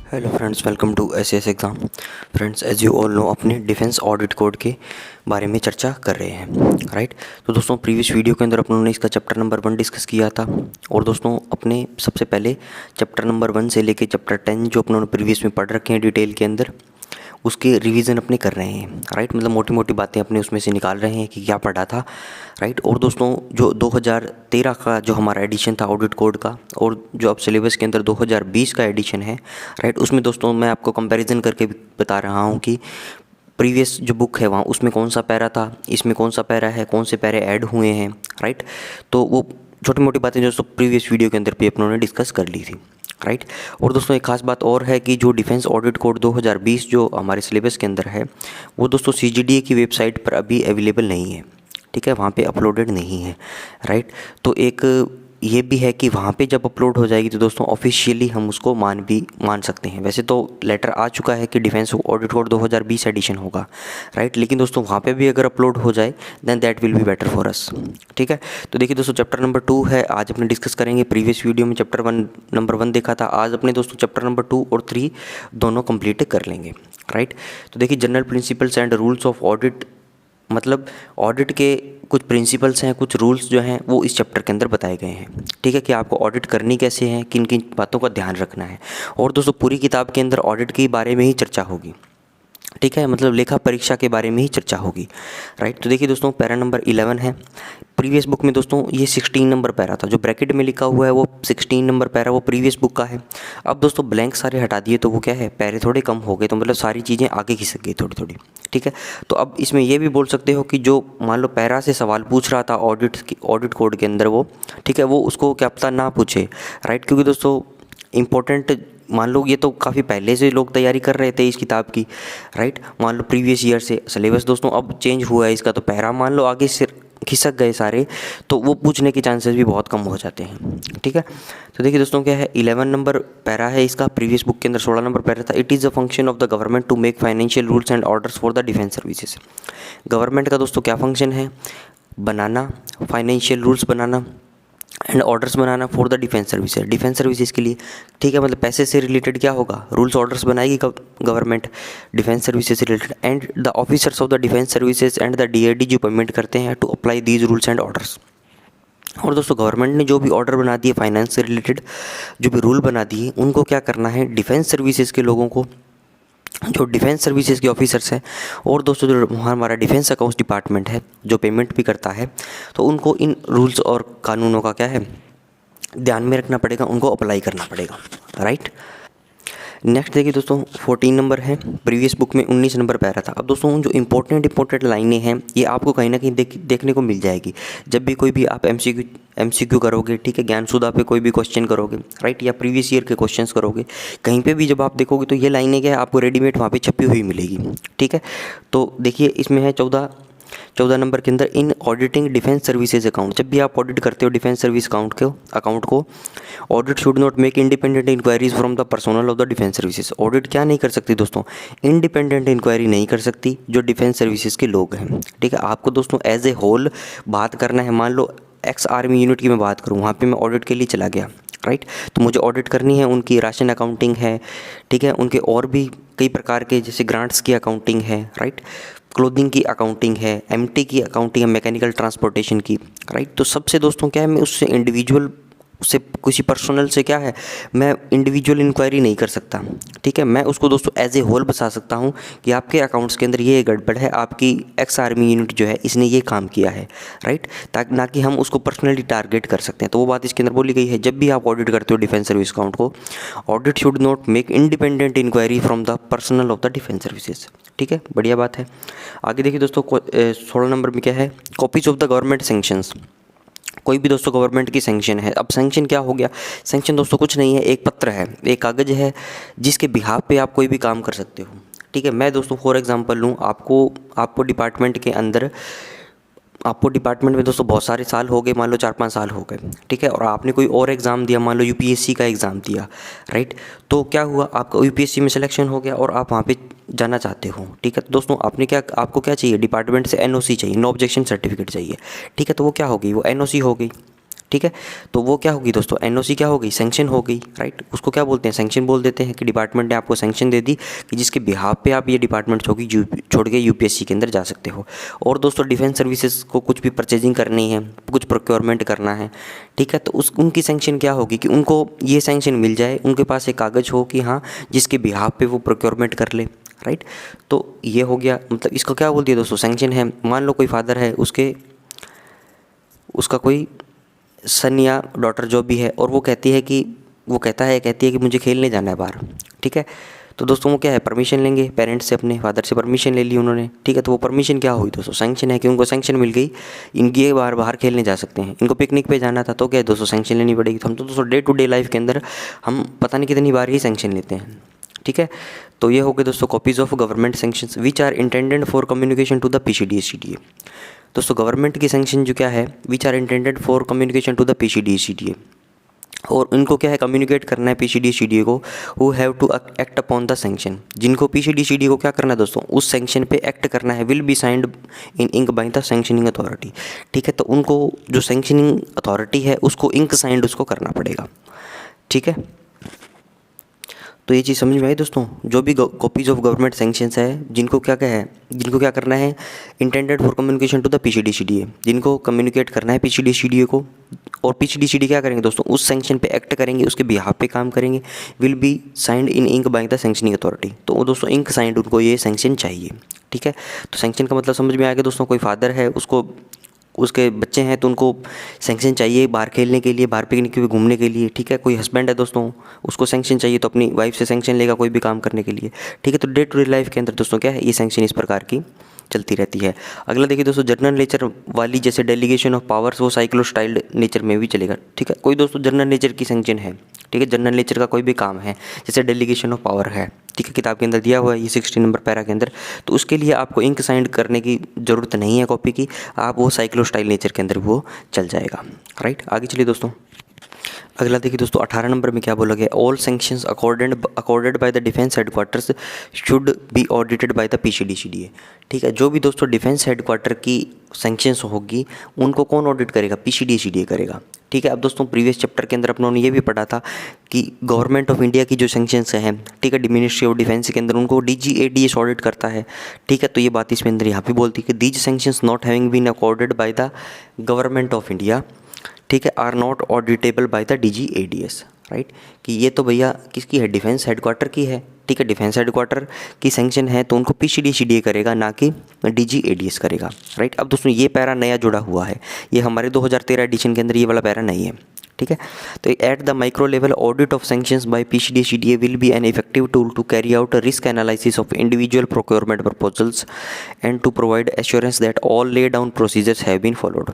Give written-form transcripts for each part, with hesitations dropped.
Hello friends, welcome to SS exam. Friends, as you all know, अपने defence audit code के बारे में चर्चा कर रहे हैं, राइट। तो दोस्तों, प्रीवियस वीडियो के अंदर अपनों ने इसका चैप्टर नंबर 1 डिस्कस किया था। और दोस्तों, अपने सबसे पहले चैप्टर नंबर 1 से लेके चैप्टर 10 जो अपनों ने प्रीवियस में पढ़ रखे हैं डिटेल के अंदर, उसके रिवीजन अपने कर रहे हैं, राइट। मतलब मोटी मोटी बातें अपने उसमें से निकाल रहे हैं कि क्या पढ़ा था, राइट। और दोस्तों, जो 2013 का जो हमारा एडिशन था ऑडिट कोड का, और जो अब सिलेबस के अंदर 2020 का एडिशन है, राइट, उसमें दोस्तों मैं आपको कंपैरिजन करके बता रहा हूँ कि प्रीवियस जो बुक है वहाँ उसमें कौन सा पैरा था, इसमें कौन सा पैरा है, कौन से पैरे ऐड हुए हैं, राइट। तो वो छोटी मोटी बातें जो प्रीवियस वीडियो के अंदर भी अपनों ने डिस्कस कर ली थी, राइट। और दोस्तों, एक खास बात और है कि जो डिफेंस ऑडिट कोड 2020 जो हमारे सिलेबस के अंदर है, वो दोस्तों CGDA की वेबसाइट पर अभी अवेलेबल नहीं है, ठीक है, वहाँ पे अपलोडेड नहीं है, राइट। तो एक ये भी है कि वहाँ पे जब अपलोड हो जाएगी तो दोस्तों ऑफिशियली हम उसको मान सकते हैं। वैसे तो लेटर आ चुका है कि डिफेंस ऑडिट कोड 2020 एडिशन होगा, राइट, लेकिन दोस्तों वहाँ पे भी अगर अपलोड हो जाए then that will be better for us, ठीक है। तो देखिए दोस्तों, चैप्टर नंबर 2 है, आज अपने डिस्कस करेंगे। प्रीवियस वीडियो में चैप्टर नंबर 1 देखा था, आज अपने दोस्तों चैप्टर नंबर 2 और 3 दोनों कंप्लीट कर लेंगे, राइट। तो देखिए, general principles and rules of audit, मतलब ऑडिट के कुछ प्रिंसिपल्स हैं, कुछ रूल्स जो हैं वो इस चैप्टर के अंदर बताए गए हैं, ठीक है, कि आपको ऑडिट करनी कैसे है, किन किन बातों का ध्यान रखना है। और दोस्तों, पूरी किताब के अंदर ऑडिट के बारे में ही चर्चा होगी, ठीक है, मतलब लेखा परीक्षा के बारे में ही चर्चा होगी, राइट। तो देखिए दोस्तों, पैरा नंबर 11 है। प्रीवियस बुक में दोस्तों ये 16 नंबर पैरा था, जो ब्रैकेट में लिखा हुआ है वो 16 नंबर पैरा वो प्रीवियस बुक का है। अब दोस्तों ब्लैंक सारे हटा दिए तो वो क्या है, पैरे थोड़े कम हो गए, तो मतलब सारी चीज़ें आगे खिसक गई थोड़ी थोड़ी, ठीक है। तो अब इसमें ये भी बोल सकते हो कि जो मान लो पैरा से सवाल पूछ रहा था ऑडिट कोड के अंदर वो, ठीक है, वो उसको क्या पता ना पूछे, राइट, क्योंकि दोस्तों इम्पोर्टेंट, मान लो ये तो काफ़ी पहले से लोग तैयारी कर रहे थे इस किताब की, राइट, मान लो प्रीवियस ईयर से सिलेबस दोस्तों अब चेंज हुआ है इसका, तो पैरा मान लो आगे से खिसक गए सारे, तो वो पूछने के चांसेस भी बहुत कम हो जाते हैं, ठीक है। तो देखिए दोस्तों, क्या है, 11 नंबर पैरा है इसका। प्रीवियस बुक के अंदर 16 नंबर पैरा था। It is a function of the government to make financial rules and orders for the defence services. Government का दोस्तों क्या फंक्शन है, बनाना फाइनेंशियल रूल्स बनाना एंड ऑर्डर्स बनाना फॉर द डिफेंस सर्विसेज के लिए, ठीक है। मतलब पैसे से रिलेटेड क्या होगा, रूल्स ऑर्डर्स बनाएगी गवर्नमेंट डिफेंस सर्विसेज से related, and the officers of the defence services and the DID जो पेमेंट करते हैं to apply these rules and orders. और दोस्तों, गवर्नमेंट ने जो भी ऑर्डर बना दिए फाइनेंस से रिलेटेड, जो भी रूल बना दिए, उनको क्या करना है, डिफेंस सर्विसेज के लोगों को, जो डिफेंस सर्विसेज के ऑफिसर्स हैं, और दोस्तों जो हमारा डिफेंस अकाउंट्स डिपार्टमेंट है जो पेमेंट भी करता है, तो उनको इन रूल्स और कानूनों का क्या है, ध्यान में रखना पड़ेगा, उनको अप्लाई करना पड़ेगा, राइट। नेक्स्ट देखिए दोस्तों, 14 नंबर है। प्रीवियस बुक में 19 नंबर पैरा था। अब दोस्तों जो इंपॉर्टेंट लाइनें हैं ये आपको कहीं ना कहीं देखने को मिल जाएगी जब भी कोई भी आप MCQ करोगे, ठीक है, ज्ञानसुधा पे कोई भी क्वेश्चन करोगे, राइट, या प्रीवियस ईयर के क्वेश्चंस करोगे, कहीं पे भी जब आप देखोगे तो ये लाइनें क्या है, आपको रेडीमेड वहाँ पे छपी हुई मिलेगी, ठीक है। तो देखिए इसमें है 14 नंबर के अंदर, in auditing defence services account, जब भी आप ऑडिट करते हो डिफेंस सर्विस अकाउंट को, audit should not make independent enquiries from the personnel of the defence services. Audit क्या नहीं कर सकती दोस्तों, इंडिपेंडेंट इंक्वायरी नहीं कर सकती जो डिफेंस सर्विसेज के लोग हैं, ठीक है। आपको दोस्तों एज ए होल बात करना है। मान लो एक्स आर्मी यूनिट की मैं बात करूँ, वहाँ पे मैं ऑडिट के लिए चला गया, राइट, तो मुझे ऑडिट करनी है, उनकी राशन अकाउंटिंग है, ठीक है, उनके और भी कई प्रकार के जैसे ग्रांट्स की अकाउंटिंग है, राइट, क्लोथिंग की अकाउंटिंग है, MT की अकाउंटिंग है, मैकेनिकल ट्रांसपोर्टेशन की, राइट। तो सबसे दोस्तों क्या है, मैं उससे इंडिविजुअल से किसी पर्सनल से क्या है, मैं इंडिविजुअल इंक्वायरी नहीं कर सकता, ठीक है। मैं उसको दोस्तों एज ए होल बता सकता हूँ कि आपके अकाउंट्स के अंदर ये गड़बड़ है, आपकी एक्स आर्मी यूनिट जो है इसने ये काम किया है, राइट, ताकि ना कि हम उसको पर्सनली टारगेट कर सकते हैं। तो वो बात इसके अंदर बोली गई है, जब भी आप ऑडिट करते हो डिफेंस सर्विस अकाउंट को, audit should not make independent enquiry from the personnel of the defence services, ठीक है, बढ़िया बात है। आगे देखिए दोस्तों, 16 नंबर में क्या है, copies of the government sanctions. कोई भी दोस्तों गवर्नमेंट की सैंक्शन है। अब सैंक्शन क्या हो गया, सैंक्शन दोस्तों कुछ नहीं है, एक पत्र है, एक कागज़ है जिसके बिहाफ पे आप कोई भी काम कर सकते हो, ठीक है। मैं दोस्तों फॉर एग्जांपल लूँ, आपको डिपार्टमेंट के अंदर, आपको डिपार्टमेंट में दोस्तों बहुत सारे साल हो गए, मान लो 4-5 साल हो गए, ठीक है, और आपने कोई और एग्ज़ाम दिया, मान लो UPSC का एग्ज़ाम दिया, राइट, तो क्या हुआ, आपका UPSC में सिलेक्शन हो गया और आप वहाँ पे जाना चाहते हो, ठीक है। तो दोस्तों आपको क्या चाहिए, डिपार्टमेंट से NOC चाहिए, नो ऑब्जेक्शन सर्टिफिकेट चाहिए, ठीक है। तो वो क्या होगी, वो NOC हो गई, ठीक है। तो वो क्या होगी दोस्तों, एनओसी क्या हो गई, सैंक्शन हो गई, राइट। उसको क्या बोलते हैं, सैंक्शन बोल देते हैं कि डिपार्टमेंट ने आपको सैंक्शन दे दी कि जिसके बिहाफ पे आप ये डिपार्टमेंट छोड़ के यूपीएससी के अंदर जा सकते हो। और दोस्तों डिफेंस सर्विसेज को कुछ भी परचेजिंग करनी है, कुछ प्रोक्योरमेंट करना है, ठीक है, तो उनकी सैंक्शन क्या होगी कि उनको ये सैंक्शन मिल जाए, उनके पास एक कागज़ हो कि हाँ जिसके बिहाफ पे वो प्रोक्योरमेंट कर ले, राइट। तो ये हो गया, मतलब इसको क्या बोलती है दोस्तों, सैंक्शन है। मान लो कोई फादर है, उसका कोई सन या डॉटर जो भी है, और वो कहती है कि मुझे खेलने जाना है बाहर, ठीक है। तो दोस्तों वो क्या है, परमिशन लेंगे पेरेंट्स से, अपने फादर से परमिशन ले ली उन्होंने, ठीक है। तो वो परमिशन क्या हुई दोस्तों, सैंक्शन है कि उनको सैंक्शन मिल गई, इनके बाहर खेलने जा सकते हैं। इनको पिकनिक पे जाना था तो क्या है दोस्तों, सैंक्शन लेनी पड़ेगी। तो हम तो दोस्तों डे टू डे लाइफ के अंदर हम पता नहीं कितनी बार ही सैंक्शन लेते हैं, ठीक है। तो ये हो गए दोस्तों copies of government sanctions which are intended for communication to the PCDACDA. दोस्तों गवर्नमेंट की सैंक्शन जो क्या है, which are intended for communication to the PCDACDA, और इनको क्या है कम्युनिकेट करना है पीसीडीसीडीए को, who have to act upon the sanction, जिनको पीसीडीसीडीए को क्या करना है दोस्तों, उस सैंक्शन पे एक्ट करना है, will be signed in ink by the sanctioning authority, ठीक है। तो उनको जो सैंक्शनिंग अथॉरिटी है उसको इंक साइंड उसको करना पड़ेगा, ठीक है। तो ये चीज़ समझ में आई दोस्तों। जो भी कॉपीज़ ऑफ गवर्नमेंट सैंक्शंस है, जिनको क्या करना है, intended for communication to the PCDCDA, जिनको कम्युनिकेट करना है पीसीडीसीडीए को, और पीसीडीसीडीए क्या करेंगे दोस्तों, उस सैंक्शन पे एक्ट करेंगे, उसके बिहाफ पे काम करेंगे, will be signed in ink by the sanctioning authority. तो वो दोस्तों इंक साइंड उनको ये सैंक्शन चाहिए, ठीक है। तो सैंक्शन का मतलब समझ में आ गया दोस्तों। कोई फादर है, उसके बच्चे हैं तो उनको सैंक्शन चाहिए बाहर खेलने के लिए, बाहर पिकनिक पे घूमने के लिए, ठीक है। कोई हस्बैंड है दोस्तों, उसको सैंक्शन चाहिए तो अपनी वाइफ से सैंक्शन लेगा कोई भी काम करने के लिए, ठीक है। तो डे टू डे लाइफ के अंदर दोस्तों क्या है, ये सैंक्शन इस प्रकार की चलती रहती है। अगला देखिए दोस्तों, जनरल नेचर वाली जैसे डेलीगेशन ऑफ पावर्स, वो साइक्लोस्टाइल्ड नेचर में भी चलेगा, ठीक है। कोई दोस्तों जनरल नेचर की सैंक्शन है, ठीक है, जनरल नेचर का कोई भी काम है, जैसे डेलीगेशन ऑफ पावर है, ठीक है, किताब के अंदर दिया हुआ है ये 16 नंबर पैरा के अंदर। तो उसके लिए आपको इंक साइंड करने की ज़रूरत नहीं है कॉपी की, आप वो साइक्लोस्टाइल नेचर के अंदर वो चल जाएगा, राइट। आगे चलिए दोस्तों, अगला देखिए दोस्तों 18 नंबर में क्या बोला गया, all sanctions accorded by the defence headquarters should be audited by the PCDCDA, ठीक है। जो भी दोस्तों डिफेंस हेडक्वार्टर की सैंक्शंस होगी उनको कौन ऑडिट करेगा, पीसीडीसीडीए करेगा, ठीक है। अब दोस्तों प्रीवियस चैप्टर के अंदर अपनों ने ये भी पढ़ा था कि गवर्नमेंट ऑफ इंडिया की जो सैंक्शंस हैं, ठीक है, मिनिस्ट्री ऑफ डिफेंस के अंदर उनको डीजीएडीएस ऑडिट करता है, ठीक है। तो ये बात इसमें अंदर यहाँ पे बोलती है कि these sanctions not having been accorded by the government of India, ठीक है, are not auditable by the DGADS, right. कि ये तो भैया किसकी है, डिफेंस हेडक्वार्टर की है, ठीक है। डिफेंस हेडक्वार्टर की सैंक्शन है तो उनको पीसीडीसीडीए करेगा, ना कि डीजीएडीएस करेगा, राइट। अब दोस्तों ये पैरा नया जुड़ा हुआ है, ये हमारे 2013 एडिशन के अंदर ये वाला पैरा नहीं है, ठीक है। तो at the micro level audit of sanctions by PCDCDA will be an effective tool to carry out risk analysis of individual procurement proposals and to provide assurance that all laid down procedures have been followed.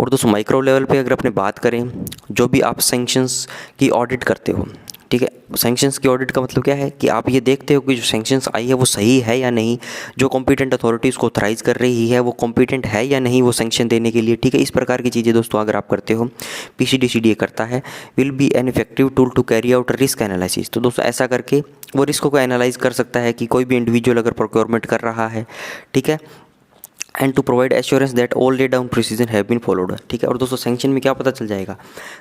और दोस्तों micro level पे अगर अपने बात करें, जो भी आप सैंक्शंस की ऑडिट करते हो, ठीक है, सैंक्शंस की ऑडिट का मतलब क्या है कि आप ये देखते हो कि जो सैंक्शंस आई है वो सही है या नहीं, जो कॉम्पिटेंट अथॉरिटी उसको ऑथराइज कर रही है वो कॉम्पिटेंट है या नहीं वो सैंक्शन देने के लिए, ठीक है। इस प्रकार की चीज़ें दोस्तों अगर आप करते हो, पीसीडीसीडीए करता है, will be an effective tool to carry out risk analysis. तो दोस्तों ऐसा करके वो रिस्क को एनालाइज कर सकता है कि कोई भी इंडिविजुअल अगर प्रोक्योरमेंट कर रहा है, ठीक है, and to provide assurance that all laid down procedure have been followed, ठीक है। और दोस्तों सैंक्शन में क्या पता चल जाएगा,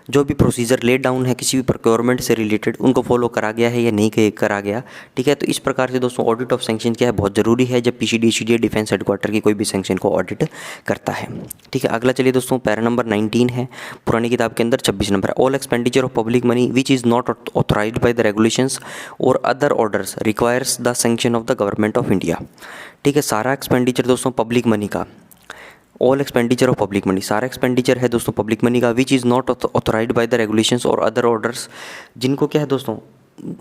जो भी प्रोसीजर ले डाउन है किसी भी प्रोक्योरमेंट से रिलेटेड उनको फॉलो करा गया है या नहीं करा गया, ठीक है। तो इस प्रकार से दोस्तों ऑडिट ऑफ सैंक्शन क्या है, बहुत ज़रूरी है जब पीसीडीसीडीए डिफेंस हेडक्वार्टर की कोई भी सैंक्शन को ऑडिट करता है, ठीक है। अगला चलिए दोस्तों पैरा नंबर 19 है पुरानी किताब के अंदर 26 नंबर है, all expenditure of public money which is not authorised by the regulations और other orders requires the sanction of the government of India, ठीक है। सारा एक्सपेंडिचर दोस्तों पब्लिक मनी का, all expenditure of public money, सारा expenditure है दोस्तों public money का, which is not authorised by the regulations और अदर ऑर्डर्स, जिनको क्या है दोस्तों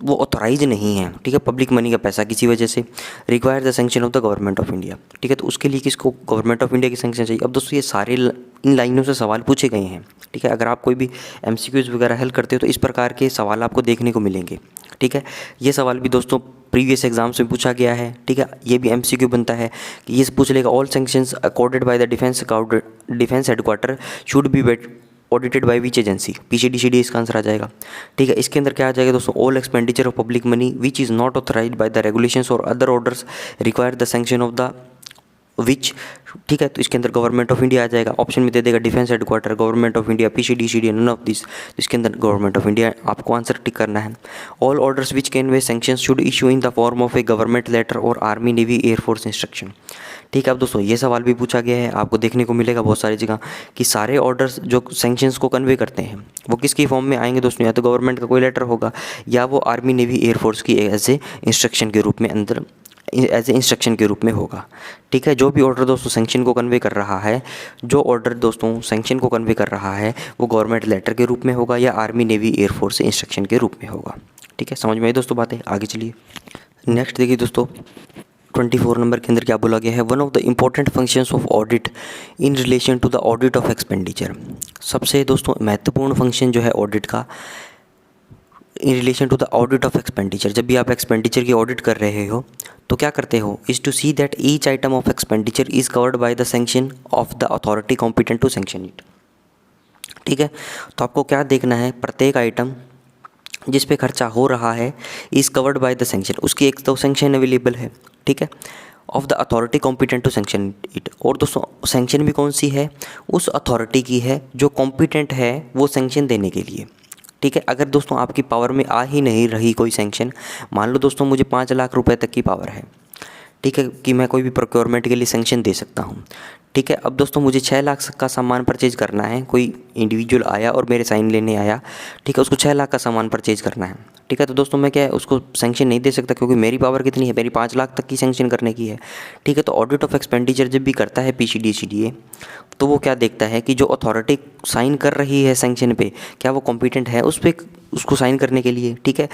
वो ऑथराइज नहीं है, ठीक है, पब्लिक मनी का पैसा किसी वजह से, require the sanction of the government of India, ठीक है। तो उसके लिए किसको, गवर्नमेंट ऑफ इंडिया की सैंक्शन चाहिए। अब दोस्तों ये सारे इन लाइनों से सवाल पूछे गए हैं, ठीक है। अगर आप कोई भी एमसीक्यूज वगैरह हल करते हो तो इस प्रकार के सवाल आपको देखने को मिलेंगे, ठीक है। ये सवाल भी दोस्तों प्रीवियस एग्जाम्स में पूछा गया है, ठीक है। ये भी एमसीक्यू बनता है कि ये पूछ लेगा all sanctions accorded by the defence headquarter should be audited by which agency, PCDCD इसका आंसर आ जाएगा, ठीक है। इसके अंदर क्या आ जाएगा दोस्तों, all expenditure of public money which is not authorised by the regulations और other orders require the sanction of the which, ठीक है। तो इसके अंदर गवर्नमेंट ऑफ इंडिया आ जाएगा, ऑप्शन में दे देगा defence headquarter, government of India, PCDCD, none of this. इसके अंदर गवर्नमेंट ऑफ इंडिया आपको आंसर टिक करना है। All orders which convey sanctions should issue in the form of a government letter और आर्मी नेवी एयरफोर्स इंस्ट्रक्शन। ठीक है। अब दोस्तों ये सवाल भी पूछा गया है, आपको देखने को मिलेगा बहुत सारी जगह कि सारे ऑर्डर्स जो सैंक्शंस को कन्वे करते हैं वो किसकी फॉर्म में आएंगे दोस्तों, या तो गवर्नमेंट का कोई लेटर होगा या वो आर्मी नेवी एयरफोर्स की एज ए इंस्ट्रक्शन के रूप में अंदर एज ए इंस्ट्रक्शन के रूप में होगा। ठीक है। जो भी ऑर्डर दोस्तों सैंक्शन को कन्वे कर रहा है, जो ऑर्डर दोस्तों सैंक्शन को कन्वे कर रहा है वो गवर्नमेंट लेटर के रूप में होगा या आर्मी नेवी एयरफोर्स इंस्ट्रक्शन के रूप में होगा। ठीक है, समझ में आई दोस्तों बातें। आगे चलिए नेक्स्ट देखिए दोस्तों 24 नंबर के अंदर क्या बोला गया है, one of the important functions of audit in relation to the audit of expenditure. सबसे दोस्तों महत्वपूर्ण फंक्शन जो है ऑडिट का in relation to the audit of expenditure, जब भी आप एक्सपेंडिचर की ऑडिट कर रहे हो तो क्या करते हो, is to see that each item of expenditure is covered by the sanction of the authority competent to sanction it. ठीक है। तो आपको क्या देखना है, प्रत्येक आइटम जिस पे खर्चा हो रहा है is covered by the sanction, उसकी एक तो सैंक्शन अवेलेबल है। ठीक है, of the authority competent to sanction it. और दोस्तों सैंक्शन भी कौन सी है, उस अथॉरिटी की है जो कॉम्पिटेंट है वो सैंक्शन देने के लिए। ठीक है। अगर दोस्तों आपकी पावर में आ ही नहीं रही कोई सैंक्शन, मान लो दोस्तों मुझे 5 लाख रुपए तक की पावर है, ठीक है, कि मैं कोई भी प्रोक्योरमेंट के लिए सैंक्शन दे सकता हूँ। ठीक है। अब दोस्तों मुझे 6 लाख का सामान परचेज करना है, कोई इंडिविजुअल आया और मेरे साइन लेने आया, ठीक है, उसको 6 लाख का सामान परचेज करना है। ठीक है। तो दोस्तों मैं क्या है उसको सैंक्शन नहीं दे सकता, क्योंकि मेरी पावर कितनी है, मेरी 5 लाख तक की सैंक्शन करने की है। ठीक है। तो ऑडिट ऑफ एक्सपेंडिचर जब भी करता है PCDCDA, तो वो क्या देखता है कि जो अथॉरिटी साइन कर रही है सैंक्शन पे, क्या वो कॉम्पिटेंट है उस पर उसको साइन करने के लिए। ठीक है।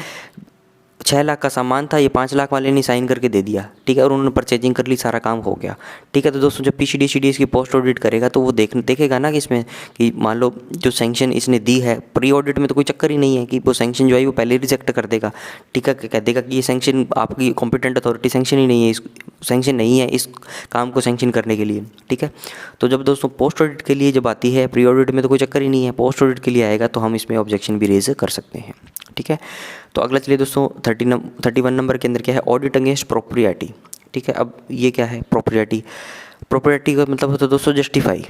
6 लाख का सामान था, ये 5 लाख वाले ने साइन करके दे दिया। ठीक है। और उन्होंने परचेजिंग कर ली, सारा काम हो गया। ठीक है। तो दोस्तों जब PCDCD इसकी पोस्ट ऑडिट करेगा तो वो देखेगा ना कि इसमें कि मान लो जो सैंक्शन इसने दी है, प्री ऑडिट में तो कोई चक्कर ही नहीं है कि वो सैंक्शन जो है वो पहले रिजेक्ट कर देगा। ठीक है, कह देगा कि ये सैंक्शन आपकी कॉम्पिटेंट अथॉरिटी सैंक्शन ही नहीं है, इस सैंक्शन नहीं है इस काम को सैंक्शन करने के लिए। ठीक है। तो जब दोस्तों पोस्ट ऑडिट के लिए जब आती है, प्री ऑडिट में तो कोई चक्कर ही नहीं है, पोस्ट ऑडिट के लिए आएगा तो हम इसमें ऑब्जेक्शन भी रेज कर सकते हैं। ठीक है। तो अगला चलिए दोस्तों 31 नंबर के अंदर क्या है, ऑडिट अगेंस्ट प्रोप्रिएटी। ठीक है। अब ये क्या है प्रोप्रिएटी, प्रोप्रिएटी का मतलब होता है दोस्तों जस्टिफाई।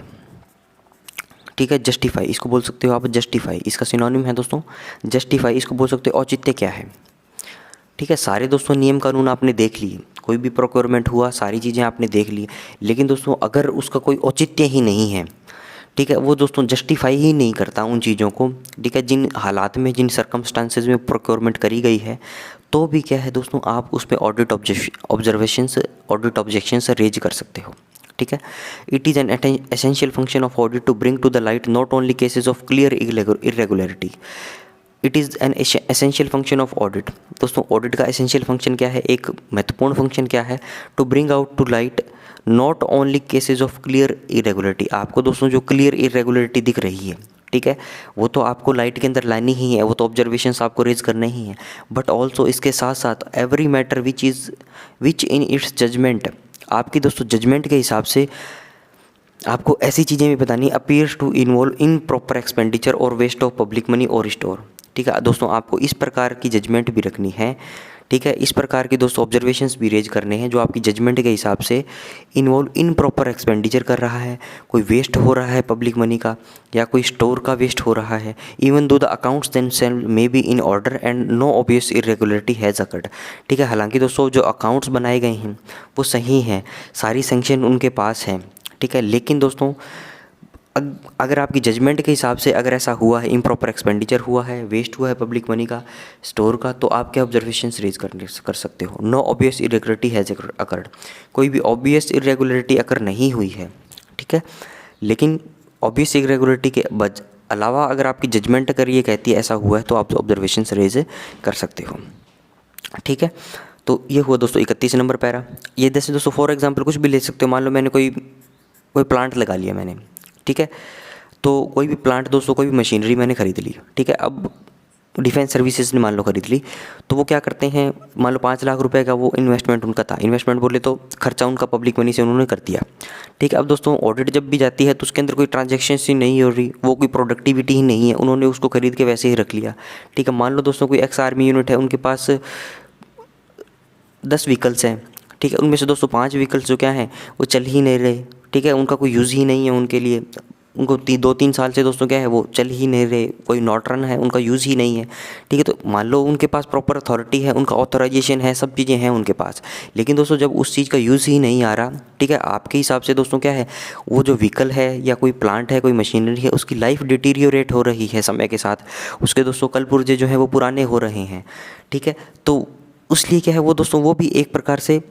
ठीक है, जस्टिफाई इसको बोल सकते हो आप, जस्टिफाई इसका सिनोनिम है दोस्तों जस्टिफाई, इसको बोल सकते हो औचित्य क्या है। ठीक है। सारे दोस्तों नियम कानून आपने देख लिए, कोई भी प्रोक्योरमेंट हुआ सारी चीज़ें आपने देख ली, लेकिन दोस्तों अगर उसका कोई औचित्य ही नहीं है, ठीक है, वो दोस्तों जस्टिफाई ही नहीं करता उन चीज़ों को। ठीक है। जिन हालात में, जिन सर्कमस्टांसेस में प्रोक्योरमेंट करी गई है, तो भी क्या है दोस्तों आप उस पर ऑडिट ऑब्जेक्शंस रेज कर सकते हो। ठीक है। It is an essential function of audit to bring to the light not only cases of clear irregularity, it is an essential function of audit. दोस्तों ऑडिट का एसेंशियल फंक्शन क्या है, एक महत्वपूर्ण फंक्शन क्या है, to bring out to light not only cases of clear irregularity. आपको दोस्तों जो क्लियर इरेगुलरिटी दिख रही है, ठीक है, वो तो आपको लाइट के अंदर लानी ही है, वो तो ऑब्जर्वेशंस आपको रेज करने ही हैं, बट ऑल्सो इसके साथ साथ every matter which in its judgement, आपकी दोस्तों जजमेंट के हिसाब से आपको ऐसी चीज़ें भी बतानी appears to involve in proper expenditure और वेस्ट ऑफ पब्लिक मनी और स्टोर। ठीक है दोस्तों, आपको इस प्रकार की जजमेंट भी रखनी है। ठीक है, इस प्रकार के दोस्तों ऑब्जर्वेशंस भी रेज करने हैं जो आपकी जजमेंट के हिसाब से इन्वॉल्व इन प्रॉपर एक्सपेंडिचर कर रहा है, कोई वेस्ट हो रहा है पब्लिक मनी का या कोई स्टोर का वेस्ट हो रहा है, even though the accounts themselves may be in order and no obvious irregularity has occurred. ठीक है, हालांकि दोस्तों जो अकाउंट्स बनाए गए हैं वो सही हैं, सारी सैंक्शन उनके पास हैं। ठीक है, लेकिन दोस्तों अगर आपकी जजमेंट के हिसाब से अगर ऐसा हुआ है, इम्प्रॉपर एक्सपेंडिचर हुआ है, वेस्ट हुआ है पब्लिक मनी का, स्टोर का, तो आप क्या ऑब्जर्वेशंस रेज कर सकते हो। No obvious irregularity has occurred, कोई भी ऑब्वियस इरेगुलरिटी अकर नहीं हुई है। ठीक है, लेकिन ऑब्वियस इरेगुलरिटी के अलावा अगर आपकी जजमेंट अगर ये कहती है ऐसा हुआ है तो आप ऑब्जर्वेशंस रेज कर सकते हो। ठीक है, तो ये हुआ दोस्तों 31 नंबर पैरा। ये जैसे दोस्तों फॉर एग्जाम्पल कुछ भी ले सकते हो, मान लो मैंने कोई प्लांट लगा लिया मैंने, ठीक है, तो कोई भी प्लांट दोस्तों, कोई भी मशीनरी मैंने ख़रीद ली। ठीक है, अब डिफेंस सर्विसेज ने मान लो ख़रीद ली, तो वो क्या करते हैं, मान लो 5 लाख रुपए का वो इन्वेस्टमेंट उनका था, इन्वेस्टमेंट बोले तो खर्चा उनका पब्लिक मनी से उन्होंने कर दिया। ठीक है, अब दोस्तों ऑडिट जब भी जाती है तो उसके अंदर कोई ट्रांजैक्शन ही नहीं हो रही, वो कोई प्रोडक्टिविटी ही नहीं है, उन्होंने उसको खरीद के वैसे ही रख लिया। ठीक है, मान लो दोस्तों कोई एक्स आर्मी यूनिट है, उनके पास 10 व्हीकल्स हैं। ठीक है। उनमें से दोस्तों 5 व्हीकल्स जो क्या हैं वो चल ही नहीं रहे, ठीक है, उनका कोई यूज़ ही नहीं है उनके लिए, उनको 2-3 साल से दोस्तों क्या है वो चल ही नहीं रहे, कोई नॉट रन है, उनका यूज़ ही नहीं है, ठीक है। तो मान लो उनके पास प्रॉपर अथॉरिटी है, उनका ऑथराइजेशन है, सब चीज़ें हैं उनके पास, लेकिन दोस्तों जब उस चीज़ का यूज़ ही नहीं आ रहा, ठीक है, आपके हिसाब से दोस्तों क्या है वो जो व्हीकल है या कोई प्लांट है, कोई मशीनरी है, उसकी लाइफ डिटीरियोरेट हो रही है समय के साथ, उसके दोस्तों कल पुर्जे जो हैं वो पुराने हो रहे हैं, ठीक है। तो उसलिए क्या है वो दोस्तों वो भी एक प्रकार से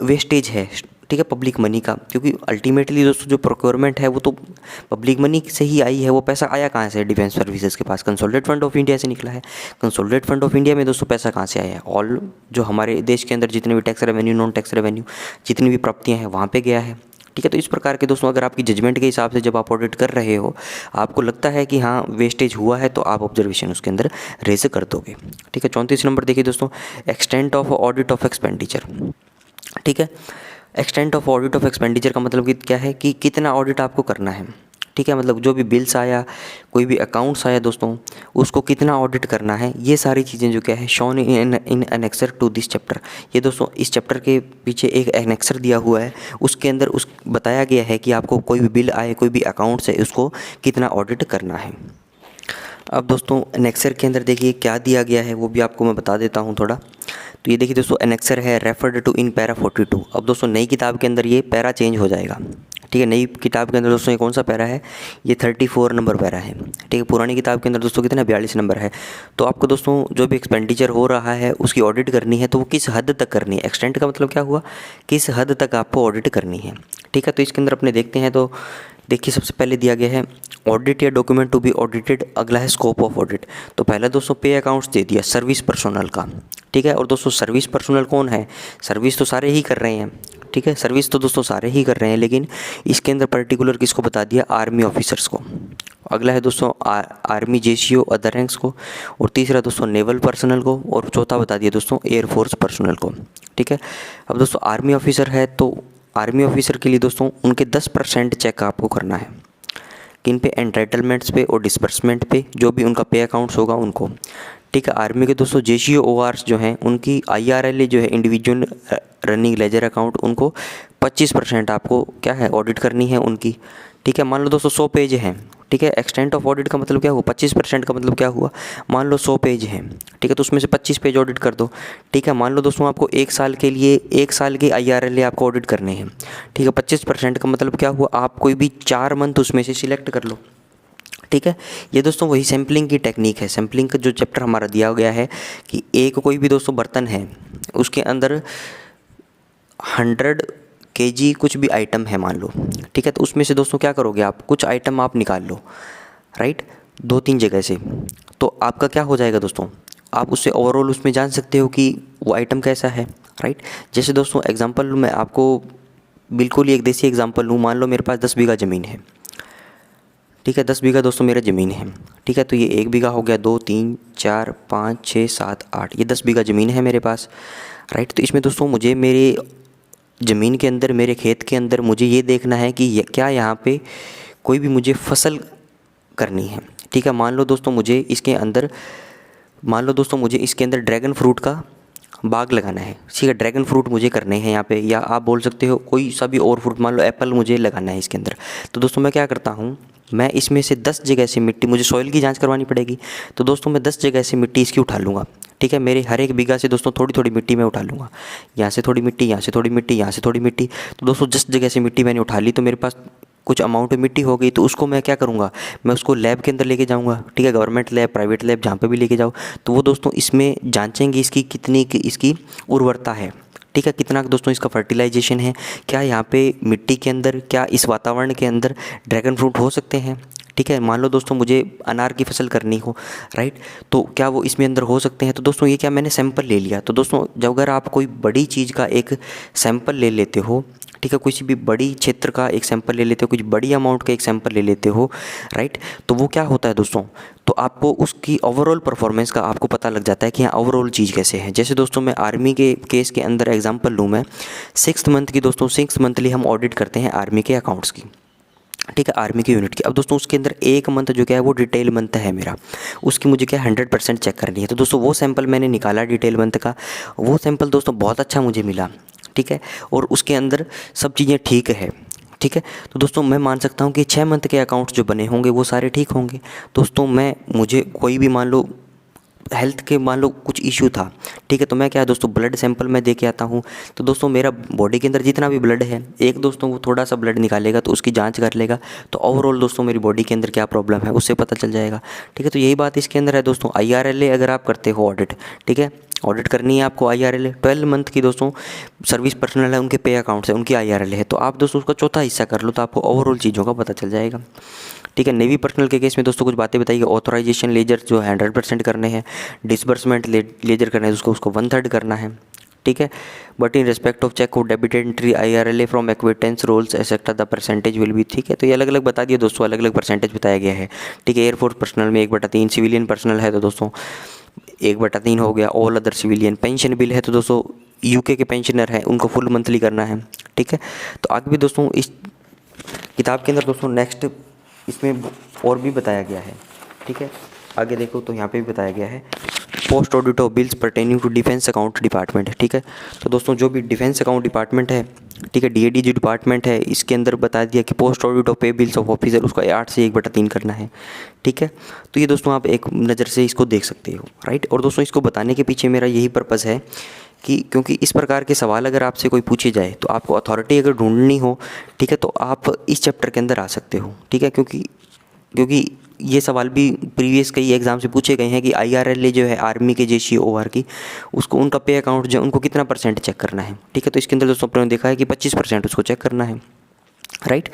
वेस्टेज है, ठीक है, पब्लिक मनी का, क्योंकि अल्टीमेटली दोस्तों जो प्रोक्योरमेंट है वो तो पब्लिक मनी से ही आई है। वो पैसा आया कहाँ से? डिफेंस सर्विसेज के पास कंसोलिडेटेड फंड ऑफ इंडिया से निकला है। कंसोलिडेटेड फंड ऑफ इंडिया में दोस्तों पैसा कहाँ से आया है? ऑल जो हमारे देश के अंदर जितने भी tax revenue, non tax revenue, जितनी भी प्राप्तियाँ हैं वहाँ पर गया है, ठीक है। तो इस प्रकार के दोस्तों अगर आपकी जजमेंट के हिसाब से जब आप ऑडिट कर रहे हो, आपको लगता है कि हाँ वेस्टेज हुआ है, तो आप ऑब्जर्वेशन उसके अंदर रेज कर दोगे, ठीक है। 34 नंबर देखिए दोस्तों, extent of audit of expenditure, ठीक है। Extent of audit of expenditure का मतलब कि क्या है कि कितना ऑडिट आपको करना है, ठीक है। मतलब जो भी बिल्स आया, कोई भी अकाउंट्स आया दोस्तों, उसको कितना ऑडिट करना है, ये सारी चीज़ें जो क्या है shown in annexure to this chapter. ये दोस्तों इस चैप्टर के पीछे एक एनेक्सर दिया हुआ है, उसके अंदर उस बताया गया है कि आपको कोई भी बिल आए, कोई भी अकाउंट्स है, उसको कितना ऑडिट करना है। अब दोस्तों एनेक्सर के अंदर देखिए क्या दिया गया है, वो भी आपको मैं बता देता हूँ थोड़ा। तो ये देखिए दोस्तों एनेक्सर है रेफर्ड टू इन पैरा 42। अब दोस्तों नई किताब के अंदर ये पैरा चेंज हो जाएगा, ठीक है। नई किताब के अंदर दोस्तों ये कौन सा पैरा है? ये 34 नंबर पैरा है, ठीक है। पुरानी किताब के अंदर दोस्तों कितना 42 नंबर है। तो आपको दोस्तों जो भी एक्सपेंडिचर हो रहा है उसकी ऑडिट करनी है, तो वो किस हद तक करनी है? एक्सटेंट का मतलब क्या हुआ? किस हद तक आपको ऑडिट करनी है, ठीक है। तो इसके अंदर अपने देखते हैं, तो देखिए सबसे पहले दिया गया है ऑडिट या डॉक्यूमेंट टू बी ऑडिटेड। अगला है स्कोप ऑफ ऑडिट। तो पहला दोस्तों पे अकाउंट्स दे दिया सर्विस पर्सोनल का, ठीक है। और दोस्तों सर्विस पर्सोनल कौन है? सर्विस तो सारे ही कर रहे हैं, ठीक है, सर्विस तो दोस्तों सारे ही कर रहे हैं, लेकिन इसके अंदर पर्टिकुलर किसको बता दिया? आर्मी ऑफिसर्स को। अगला है दोस्तों आर्मी जेसीओ अदर रैंक्स को, और तीसरा दोस्तों नेवल पर्सनल को, और चौथा बता दिया दोस्तों एयरफोर्स पर्सनल को, ठीक है। अब दोस्तों आर्मी ऑफिसर है, तो आर्मी ऑफिसर के लिए दोस्तों उनके 10% चेक आपको करना है, किन पे? एंटाइटलमेंट्स पे और डिस्बर्समेंट पे, जो भी उनका पे अकाउंट्स होगा उनको, ठीक है। आर्मी के दोस्तों जेसीओ ओआर्स जो हैं उनकी IRLA जो है इंडिविजुअल रनिंग लेजर अकाउंट, उनको 25% आपको क्या है ऑडिट करनी है उनकी, ठीक है। मान लो दोस्तों 100 पेज हैं, ठीक है। एक्सटेंट ऑफ ऑडिट का मतलब क्या हुआ? 25% का मतलब क्या हुआ? मान लो 100 पेज हैं, ठीक है, तो उसमें से 25 पेज ऑडिट कर दो, ठीक है। मान लो दोस्तों आपको 1 साल के लिए 1 साल के IRLA आपको ऑडिट करने हैं, ठीक है। 25% का मतलब क्या हुआ? आप कोई भी 4 मंथ उसमें से सिलेक्ट कर लो, ठीक है। ये दोस्तों वही सैम्पलिंग की टेक्निक है। सैम्पलिंग का जो चैप्टर हमारा दिया गया है कि एक कोई भी दोस्तों बर्तन है, उसके अंदर 100 kg कुछ भी आइटम है मान लो, ठीक है। तो उसमें से दोस्तों क्या करोगे आप? कुछ आइटम आप निकाल लो, राइट, 2-3 जगह से। तो आपका क्या हो जाएगा दोस्तों? आप उससे ओवरऑल उसमें जान सकते हो कि वो आइटम कैसा है, राइट। जैसे दोस्तों एग्जांपल मैं आपको बिल्कुल ही एक देसी एग्जांपल लूँ। मान लो मेरे पास 10 बीघा ज़मीन है, ठीक है। 10 बीघा दोस्तों मेरा ज़मीन है, ठीक है। तो ये 1 बीघा हो गया, 2, 3, 4, 5, 6, 7, 8, ये 10 बीघा ज़मीन है मेरे पास, राइट। तो इसमें दोस्तों मुझे मेरे ज़मीन के अंदर, मेरे खेत के अंदर मुझे ये देखना है कि क्या यहाँ पे कोई भी मुझे फसल करनी है, ठीक है। मान लो दोस्तों मुझे इसके अंदर ड्रैगन फ्रूट का बाग लगाना है, ठीक है। ड्रैगन फ्रूट मुझे करने हैं यहाँ पे, या आप बोल सकते हो कोई सा भी और फ्रूट, मान लो एप्पल मुझे लगाना है इसके अंदर। तो दोस्तों मैं क्या करता हूँ, मैं इसमें से 10 जगह से मिट्टी, मुझे सॉइल की जांच करवानी पड़ेगी, तो दोस्तों मैं 10 जगह से मिट्टी इसकी उठा लूँगा, ठीक है। मेरे हर एक बीघा से दोस्तों थोड़ी थोड़ी मिट्टी मैं उठा लूँगा, यहाँ से थोड़ी मिट्टी, यहाँ से थोड़ी मिट्टी, यहाँ से थोड़ी मिट्टी। तो दोस्तों 10 जगह से मिट्टी मैंने उठा ली, तो मेरे पास कुछ अमाउंट में मिट्टी हो गई। तो उसको मैं क्या करूँगा? मैं उसको लैब के अंदर लेके जाऊँगा, ठीक है। गवर्नमेंट लैब, प्राइवेट लैब, जहाँ पे भी लेके जाओ, तो वो दोस्तों इसमें जांचेंगे इसकी कितनी इसकी उर्वरता है, ठीक है। कितना दोस्तों इसका फर्टिलाइजेशन है, क्या यहाँ पे मिट्टी के अंदर, क्या इस वातावरण के अंदर ड्रैगन फ्रूट हो सकते हैं, ठीक है। मान लो दोस्तों मुझे अनार की फसल करनी हो, राइट, तो क्या वो इसमें अंदर हो सकते हैं। तो दोस्तों ये क्या मैंने सैंपल ले लिया। तो दोस्तों जब अगर आप कोई बड़ी चीज़ का एक सैंपल ले लेते हो, ठीक है, किसी भी बड़ी क्षेत्र का एक सैंपल ले लेते हो, कुछ बड़ी अमाउंट का एक सैंपल ले लेते हो, राइट, तो वो क्या होता है दोस्तों, तो आपको उसकी ओवरऑल परफॉर्मेंस का आपको पता लग जाता है कि हाँ ओवरऑल चीज़ कैसे है। जैसे दोस्तों मैं आर्मी के केस के अंदर एग्जांपल लूँ, मैं 6th मंथ की दोस्तों 6 मंथली हम ऑडिट करते हैं आर्मी के अकाउंट्स की, ठीक है, आर्मी की यूनिट की। अब दोस्तों उसके अंदर एक मंथ जो क्या है वो डिटेल मंथ है मेरा, उसकी मुझे क्या 100% चेक करनी है। तो दोस्तों वो सैंपल मैंने निकाला डिटेल मंथ का, वो सैंपल दोस्तों बहुत अच्छा मुझे मिला, ठीक है, और उसके अंदर सब चीज़ें ठीक है, ठीक है। तो दोस्तों मैं मान सकता हूँ कि 6 मंथ के अकाउंट्स जो बने होंगे वो सारे ठीक होंगे। दोस्तों मुझे कोई भी मान लो हेल्थ के मान लो कुछ इशू था, ठीक है, तो मैं क्या दोस्तों ब्लड सैंपल मैं दे के आता हूँ। तो दोस्तों मेरा बॉडी के अंदर जितना भी ब्लड है, एक दोस्तों वो थोड़ा सा ब्लड निकालेगा तो उसकी जांच कर लेगा, तो ओवरऑल दोस्तों मेरी बॉडी के अंदर क्या प्रॉब्लम है उससे पता चल जाएगा, ठीक है। तो यही बात इसके अंदर है दोस्तों। IRLA अगर आप करते हो ऑडिट, ठीक है, ऑडिट करनी है आपको IRLA 12 मंथ की दोस्तों सर्विस पर्सनल है, उनके पे अकाउंट्स है, उनकी IRLA है, तो आप दोस्तों उसका चौथा हिस्सा कर लो तो आपको ओवरऑल चीज़ों का पता चल जाएगा, ठीक है। नेवी पर्सनल के केस में दोस्तों कुछ बातें बताइए। ऑथराइजेशन लेजर जो 100% करने हैं, डिसबर्समेंट लेजर करना है उसको 1/3 करना है, ठीक है। But in respect of check of debit entry IRLA from acquittance rolls etcetera the percentage will be, ठीक है। तो ये अलग अलग बता दिए दोस्तों, अलग अलग परसेंटेज बताया गया है, ठीक है। एयरफोर्स पर्सनल में 1/3, सिविलियन पर्सनल है तो दोस्तों 1/3 हो गया, all other civilian. Pension bill है तो दोस्तों UK के पेंशनर हैं उनको फुल मंथली करना है, ठीक है। तो आगे भी दोस्तों इस किताब के अंदर दोस्तों नेक्स्ट इसमें और भी बताया गया है, ठीक है। आगे देखो तो यहाँ पे भी बताया गया है post audit of bills pertaining to defence account department, ठीक है। तो दोस्तों जो भी डिफेंस अकाउंट डिपार्टमेंट है, ठीक है, DAD जो डिपार्टमेंट है, इसके अंदर बता दिया कि पोस्ट ऑडिट ऑफ पे बिल्स ऑफ ऑफिसर उसका 8 से 1/3 करना है, ठीक है। तो ये दोस्तों आप एक नज़र से इसको देख सकते हो, राइट। और दोस्तों इसको बताने के पीछे मेरा यही पर्पज़ है कि क्योंकि इस प्रकार के सवाल अगर आपसे कोई पूछे जाए तो आपको अथॉरिटी अगर ढूंढनी हो, ठीक है, तो आप इस चैप्टर के अंदर आ सकते हो, ठीक है। क्योंकि ये सवाल भी प्रीवियस कई एग्ज़ाम से पूछे गए हैं कि IRLA जो है आर्मी के JCOR की, उसको उनका पे अकाउंट जो उनको कितना % चेक करना है, ठीक है। तो इसके अंदर दोस्तों अपने देखा है कि 25% उसको चेक करना है, राइट।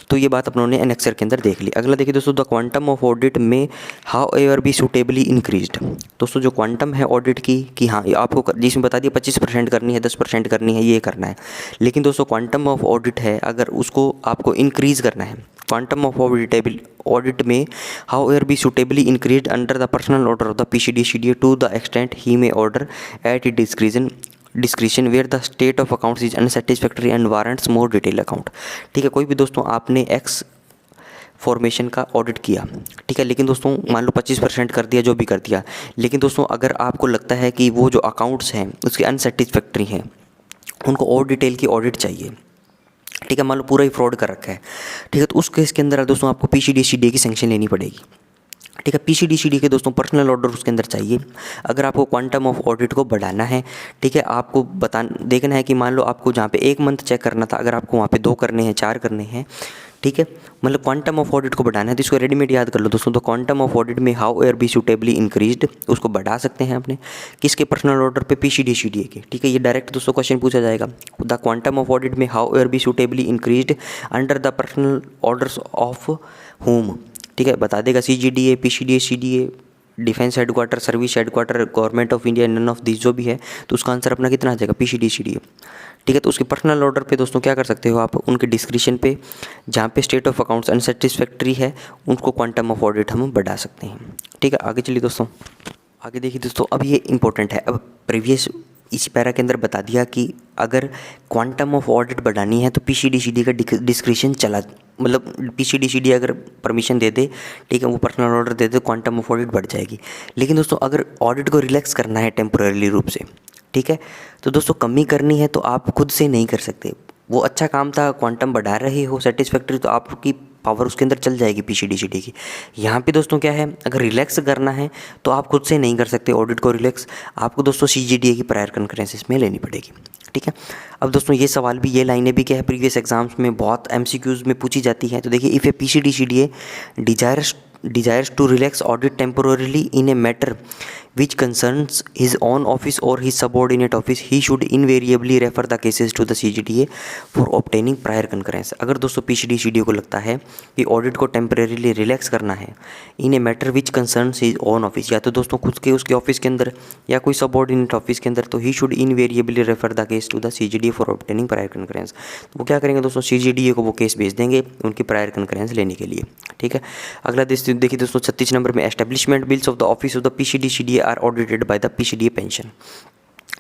तो ये बात अपनों ने एनेक्सर के अंदर देख ली। अगला देखिए दोस्तों, द क्वांटम ऑफ ऑडिट में however be suitably increased. दोस्तों जो क्वांटम है ऑडिट की कि हाँ आपको जिसमें बता दिया 25% करनी है, 10% करनी है, ये करना है। लेकिन दोस्तों क्वांटम ऑफ ऑडिट है अगर उसको आपको इंक्रीज़ करना है, क्वांटम ऑफ ऑडिट में however be suitably increased under the personal order of the PCD to the extent he may order at it discretion where the state of accounts is unsatisfactory and warrants more detail account, ठीक है। कोई भी दोस्तों आपने x formation का audit किया, ठीक है, लेकिन दोस्तों मान लो 25% कर दिया, जो भी कर दिया, लेकिन दोस्तों अगर आपको लगता है कि वो जो अकाउंट्स हैं उसके अनसेटिस्फैक्ट्री हैं, उनको और डिटेल की ऑडिट चाहिए, ठीक है, मान लो पूरा ही फ्रॉड कर रखा है, ठीक है, तो उस केस के अंदर दोस्तों आपको PCD की सैंक्शन लेनी पड़ेगी, ठीक है। PCD के दोस्तों पर्सनल ऑर्डर उसके अंदर चाहिए। अगर आपको क्वांटम ऑफ ऑडिट को बढ़ाना है, ठीक है, आपको देखना है कि मान लो आपको जहाँ पे 1 मंथ चेक करना था, अगर आपको वहाँ पे 2 करने हैं, 4 करने हैं, ठीक है, मतलब क्वांटम ऑफ ऑडिट को बढ़ाना है तो इसको रेडीमेड याद कर लो दोस्तों। तो क्वांटम ऑफ ऑडिट में however be suitably increased, उसको बढ़ा सकते हैं अपने किसके पर्सनल ऑर्डर पे, PCD के, ठीक है। ये डायरेक्ट दोस्तों क्वेश्चन पूछा जाएगा। द क्वांटम ऑफ ऑडिट में however be suitably increased under the personal orders of home, ठीक है, बता देगा CGDA, PCD, CDA, defence headquarter, service headquarter, government of India, none of this जो भी है, तो उसका आंसर अपना कितना आ जाएगा, PCD, CDA, ठीक है। तो उसके पर्सनल ऑर्डर पे दोस्तों क्या कर सकते हो आप, उनके डिस्क्रिशन पे जहाँ पे स्टेट ऑफ अकाउंट्स अनसेटिस्फैक्ट्री है उनको क्वांटम ऑफ ऑडिट हम बढ़ा सकते हैं, ठीक है। आगे चलिए दोस्तों, आगे देखिए दोस्तों, अब ये इंपॉर्टेंट है। अब प्रीवियस इस पैरा के अंदर बता दिया कि अगर क्वांटम ऑफ ऑडिट बढ़ानी है तो PCD का डिस्क्रिशन चला, मतलब PCD अगर परमिशन दे दे, ठीक है, वो personal order they they, quantum of audit बढ़ जाएगी। लेकिन दोस्तों अगर ऑडिट को रिलैक्स करना है टेम्पोररी रूप से, ठीक है, तो दोस्तों कमी करनी है तो आप खुद से नहीं कर सकते। वो अच्छा काम था, क्वांटम बढ़ा रहे हो सेटिस्फैक्ट्री, तो आपकी पावर उसके अंदर चल जाएगी PCD की। यहाँ पे दोस्तों क्या है, अगर रिलैक्स करना है तो आप खुद से नहीं कर सकते ऑडिट को रिलैक्स, आपको दोस्तों CGDA की प्रायर कंकरेंस इसमें लेनी पड़ेगी, ठीक है। अब दोस्तों ये सवाल भी, ये लाइनें भी क्या है प्रीवियस एग्जाम्स में बहुत MCQs में पूछी जाती हैं। तो देखिए, if A PCD desires to relax audit temporarily in a matter which concerns his own office or his subordinate office, he should invariably refer the cases to the CGDA for obtaining prior concurrence। अगर दोस्तों PCD को लगता है कि audit को temporarily relax करना है in a matter which concerns his own office, या तो दोस्तों खुद के उसके ऑफिस के अंदर या कोई सबऑर्डिनेट ऑफिस के अंदर, तो he should invariably refer the case to the CGDA for obtaining prior concurrence. तो वो क्या करेंगे दोस्तों, CGDA को वो केस भेज देंगे उनकी प्रायर कंकरेंस लेने के लिए, ठीक है। अगला देखिए दोस्तों 36 नंबर में, establishment bills of the office of the PCD are audited by the PCDA pension.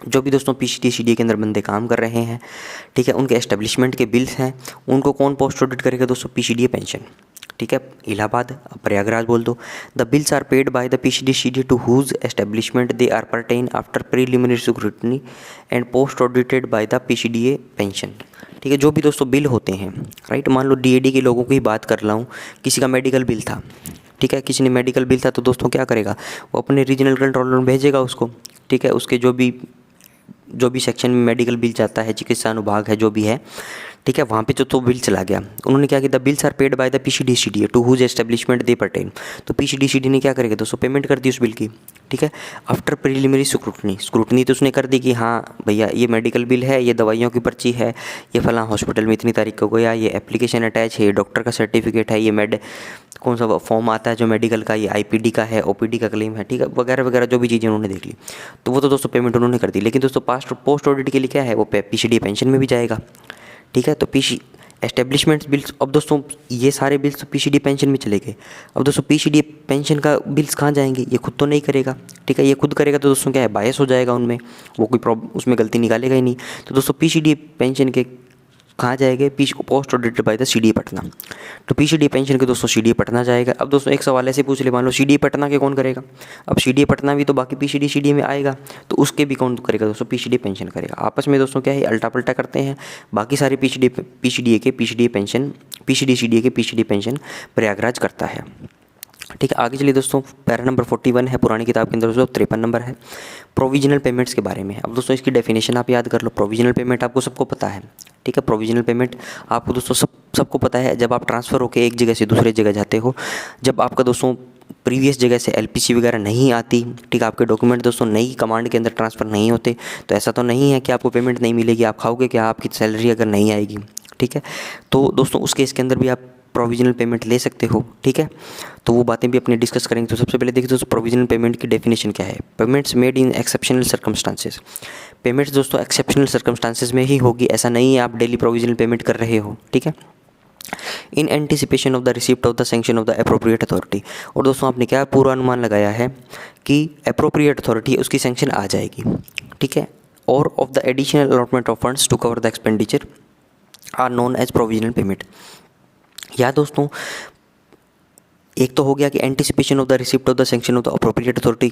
जो भी दोस्तों PCD के अंदर बंदे काम कर रहे हैं, ठीक है, उनके एस्टेब्लिशमेंट के बिल्स हैं, उनको कौन पोस्ट ऑडिट करेगा दोस्तों, PCDA पेंशन, ठीक है, इलाहाबाद, प्रयागराज बोल दो। The bills are paid by the PCDCD to whose establishment they are pertain after preliminary scrutiny and post audited by the PCDA pension. ठीक है, जो भी दोस्तों बिल होते हैं, राइट, मान लो DAD के लोगों की बात कर रहा हूँ, किसी का मेडिकल बिल था, ठीक है, किसी ने मेडिकल बिल था, तो दोस्तों क्या करेगा, वो अपने रीजनल कंट्रोलर में भेजेगा उसको, ठीक है, उसके जो भी सेक्शन में मेडिकल बिल जाता है, चिकित्सा अनुभाग है, जो भी है, ठीक है, वहाँ पे तो बिल चला गया। उन्होंने क्या किया, the bills are paid by the PCDCD to whose establishment they pertain. तो PCDCD ने क्या करेगा दोस्तों, पेमेंट कर दी उस बिल की, ठीक है। आफ्टर प्रीलिमिनरी स्क्रूटनी तो उसने कर दी कि हाँ भैया ये मेडिकल बिल है, ये दवाइयों की पर्ची है, ये फलां हॉस्पिटल में इतनी तारीख को गया, ये एप्लीकेशन अटैच है, ये डॉक्टर का सर्टिफिकेट है, ये कौन सा फॉर्म आता है जो मेडिकल का, ये IPD का है, OPD का क्लेम है, ठीक है, वगैरह वगैरह जो भी चीज़ें उन्होंने देख ली, तो वो तो दोस्तों पेमेंट उन्होंने कर दी। लेकिन दोस्तों पोस्ट ऑडिट के लिए क्या है, वो PCDA पेंशन में भी जाएगा, ठीक है। तो एस्टेब्लिशमेंट बिल्स, अब दोस्तों ये सारे बिल्स तो PCDA पेंशन में चले गए। अब दोस्तों PCDA पेंशन का बिल्स कहाँ जाएंगे, ये खुद तो नहीं करेगा, ठीक है, ये खुद करेगा तो दोस्तों क्या है, बायस हो जाएगा उनमें, वो कोई प्रॉब्लम उसमें गलती निकालेगा ही नहीं। तो दोस्तों PCDA पेंशन के कहाँ जाएंगे, post audited by the CDA Patna. तो PCDA पेंशन के दोस्तों CDA पटना जाएगा। अब दोस्तों एक सवाल ऐसे पूछ ले, मान लो CDA पटना के कौन करेगा, अब CDA पटना भी तो बाकी PCDCD में आएगा, तो उसके भी कौन करेगा दोस्तों, PCDA पेंशन करेगा। आपस में दोस्तों क्या है, अल्टा पल्टा करते हैं। बाकी सारे PCDA के PCDA पेंशन, PCDCD के PCDA पेंशन प्रयागराज करता है, ठीक है। आगे चलिए दोस्तों, पैरा नंबर 41 है पुरानी किताब के अंदर, दोस्तों 53 नंबर है प्रोविजनल पेमेंट्स के बारे में। अब दोस्तों इसकी डेफिनेशन आप याद कर लो। प्रोविजनल पेमेंट आपको सबको पता है, ठीक है, प्रोविजनल पेमेंट आपको दोस्तों सबको पता है, जब आप ट्रांसफ़र होकर एक जगह से दूसरे जगह जाते हो, जब आपका दोस्तों प्रीवियस जगह से LPC वगैरह नहीं आती, ठीक है, आपके डॉक्यूमेंट दोस्तों नई कमांड के अंदर ट्रांसफ़र नहीं होते, तो ऐसा तो नहीं है कि आपको पेमेंट नहीं मिलेगी, आप खाओगे क्या, आपकी सैलरी अगर नहीं आएगी, ठीक है। तो दोस्तों उस केस के अंदर भी आप प्रोविजनल पेमेंट ले सकते हो, ठीक है। तो वो बातें भी अपने डिस्कस करेंगे। तो सबसे पहले देखिए दोस्तों प्रोविजनल पेमेंट की डेफिनेशन क्या है। Payments made in exceptional circumstances. Payments दोस्तों एक्सेप्शनल सर्कमस्टांसेस में ही होगी, ऐसा नहीं है आप डेली प्रोविजनल पेमेंट कर रहे हो, ठीक है। In anticipation of the receipt of the sanction of the appropriate authority. और दोस्तों आपने क्या पूरा अनुमान लगाया है कि अप्रोप्रिएट अथॉरिटी उसकी सैंक्शन आ जाएगी, ठीक है। और of the additional allotment of funds to cover the expenditure are known as provisional payment. या दोस्तों एक तो हो गया कि anticipation of the receipt of the sanction of the appropriate authority,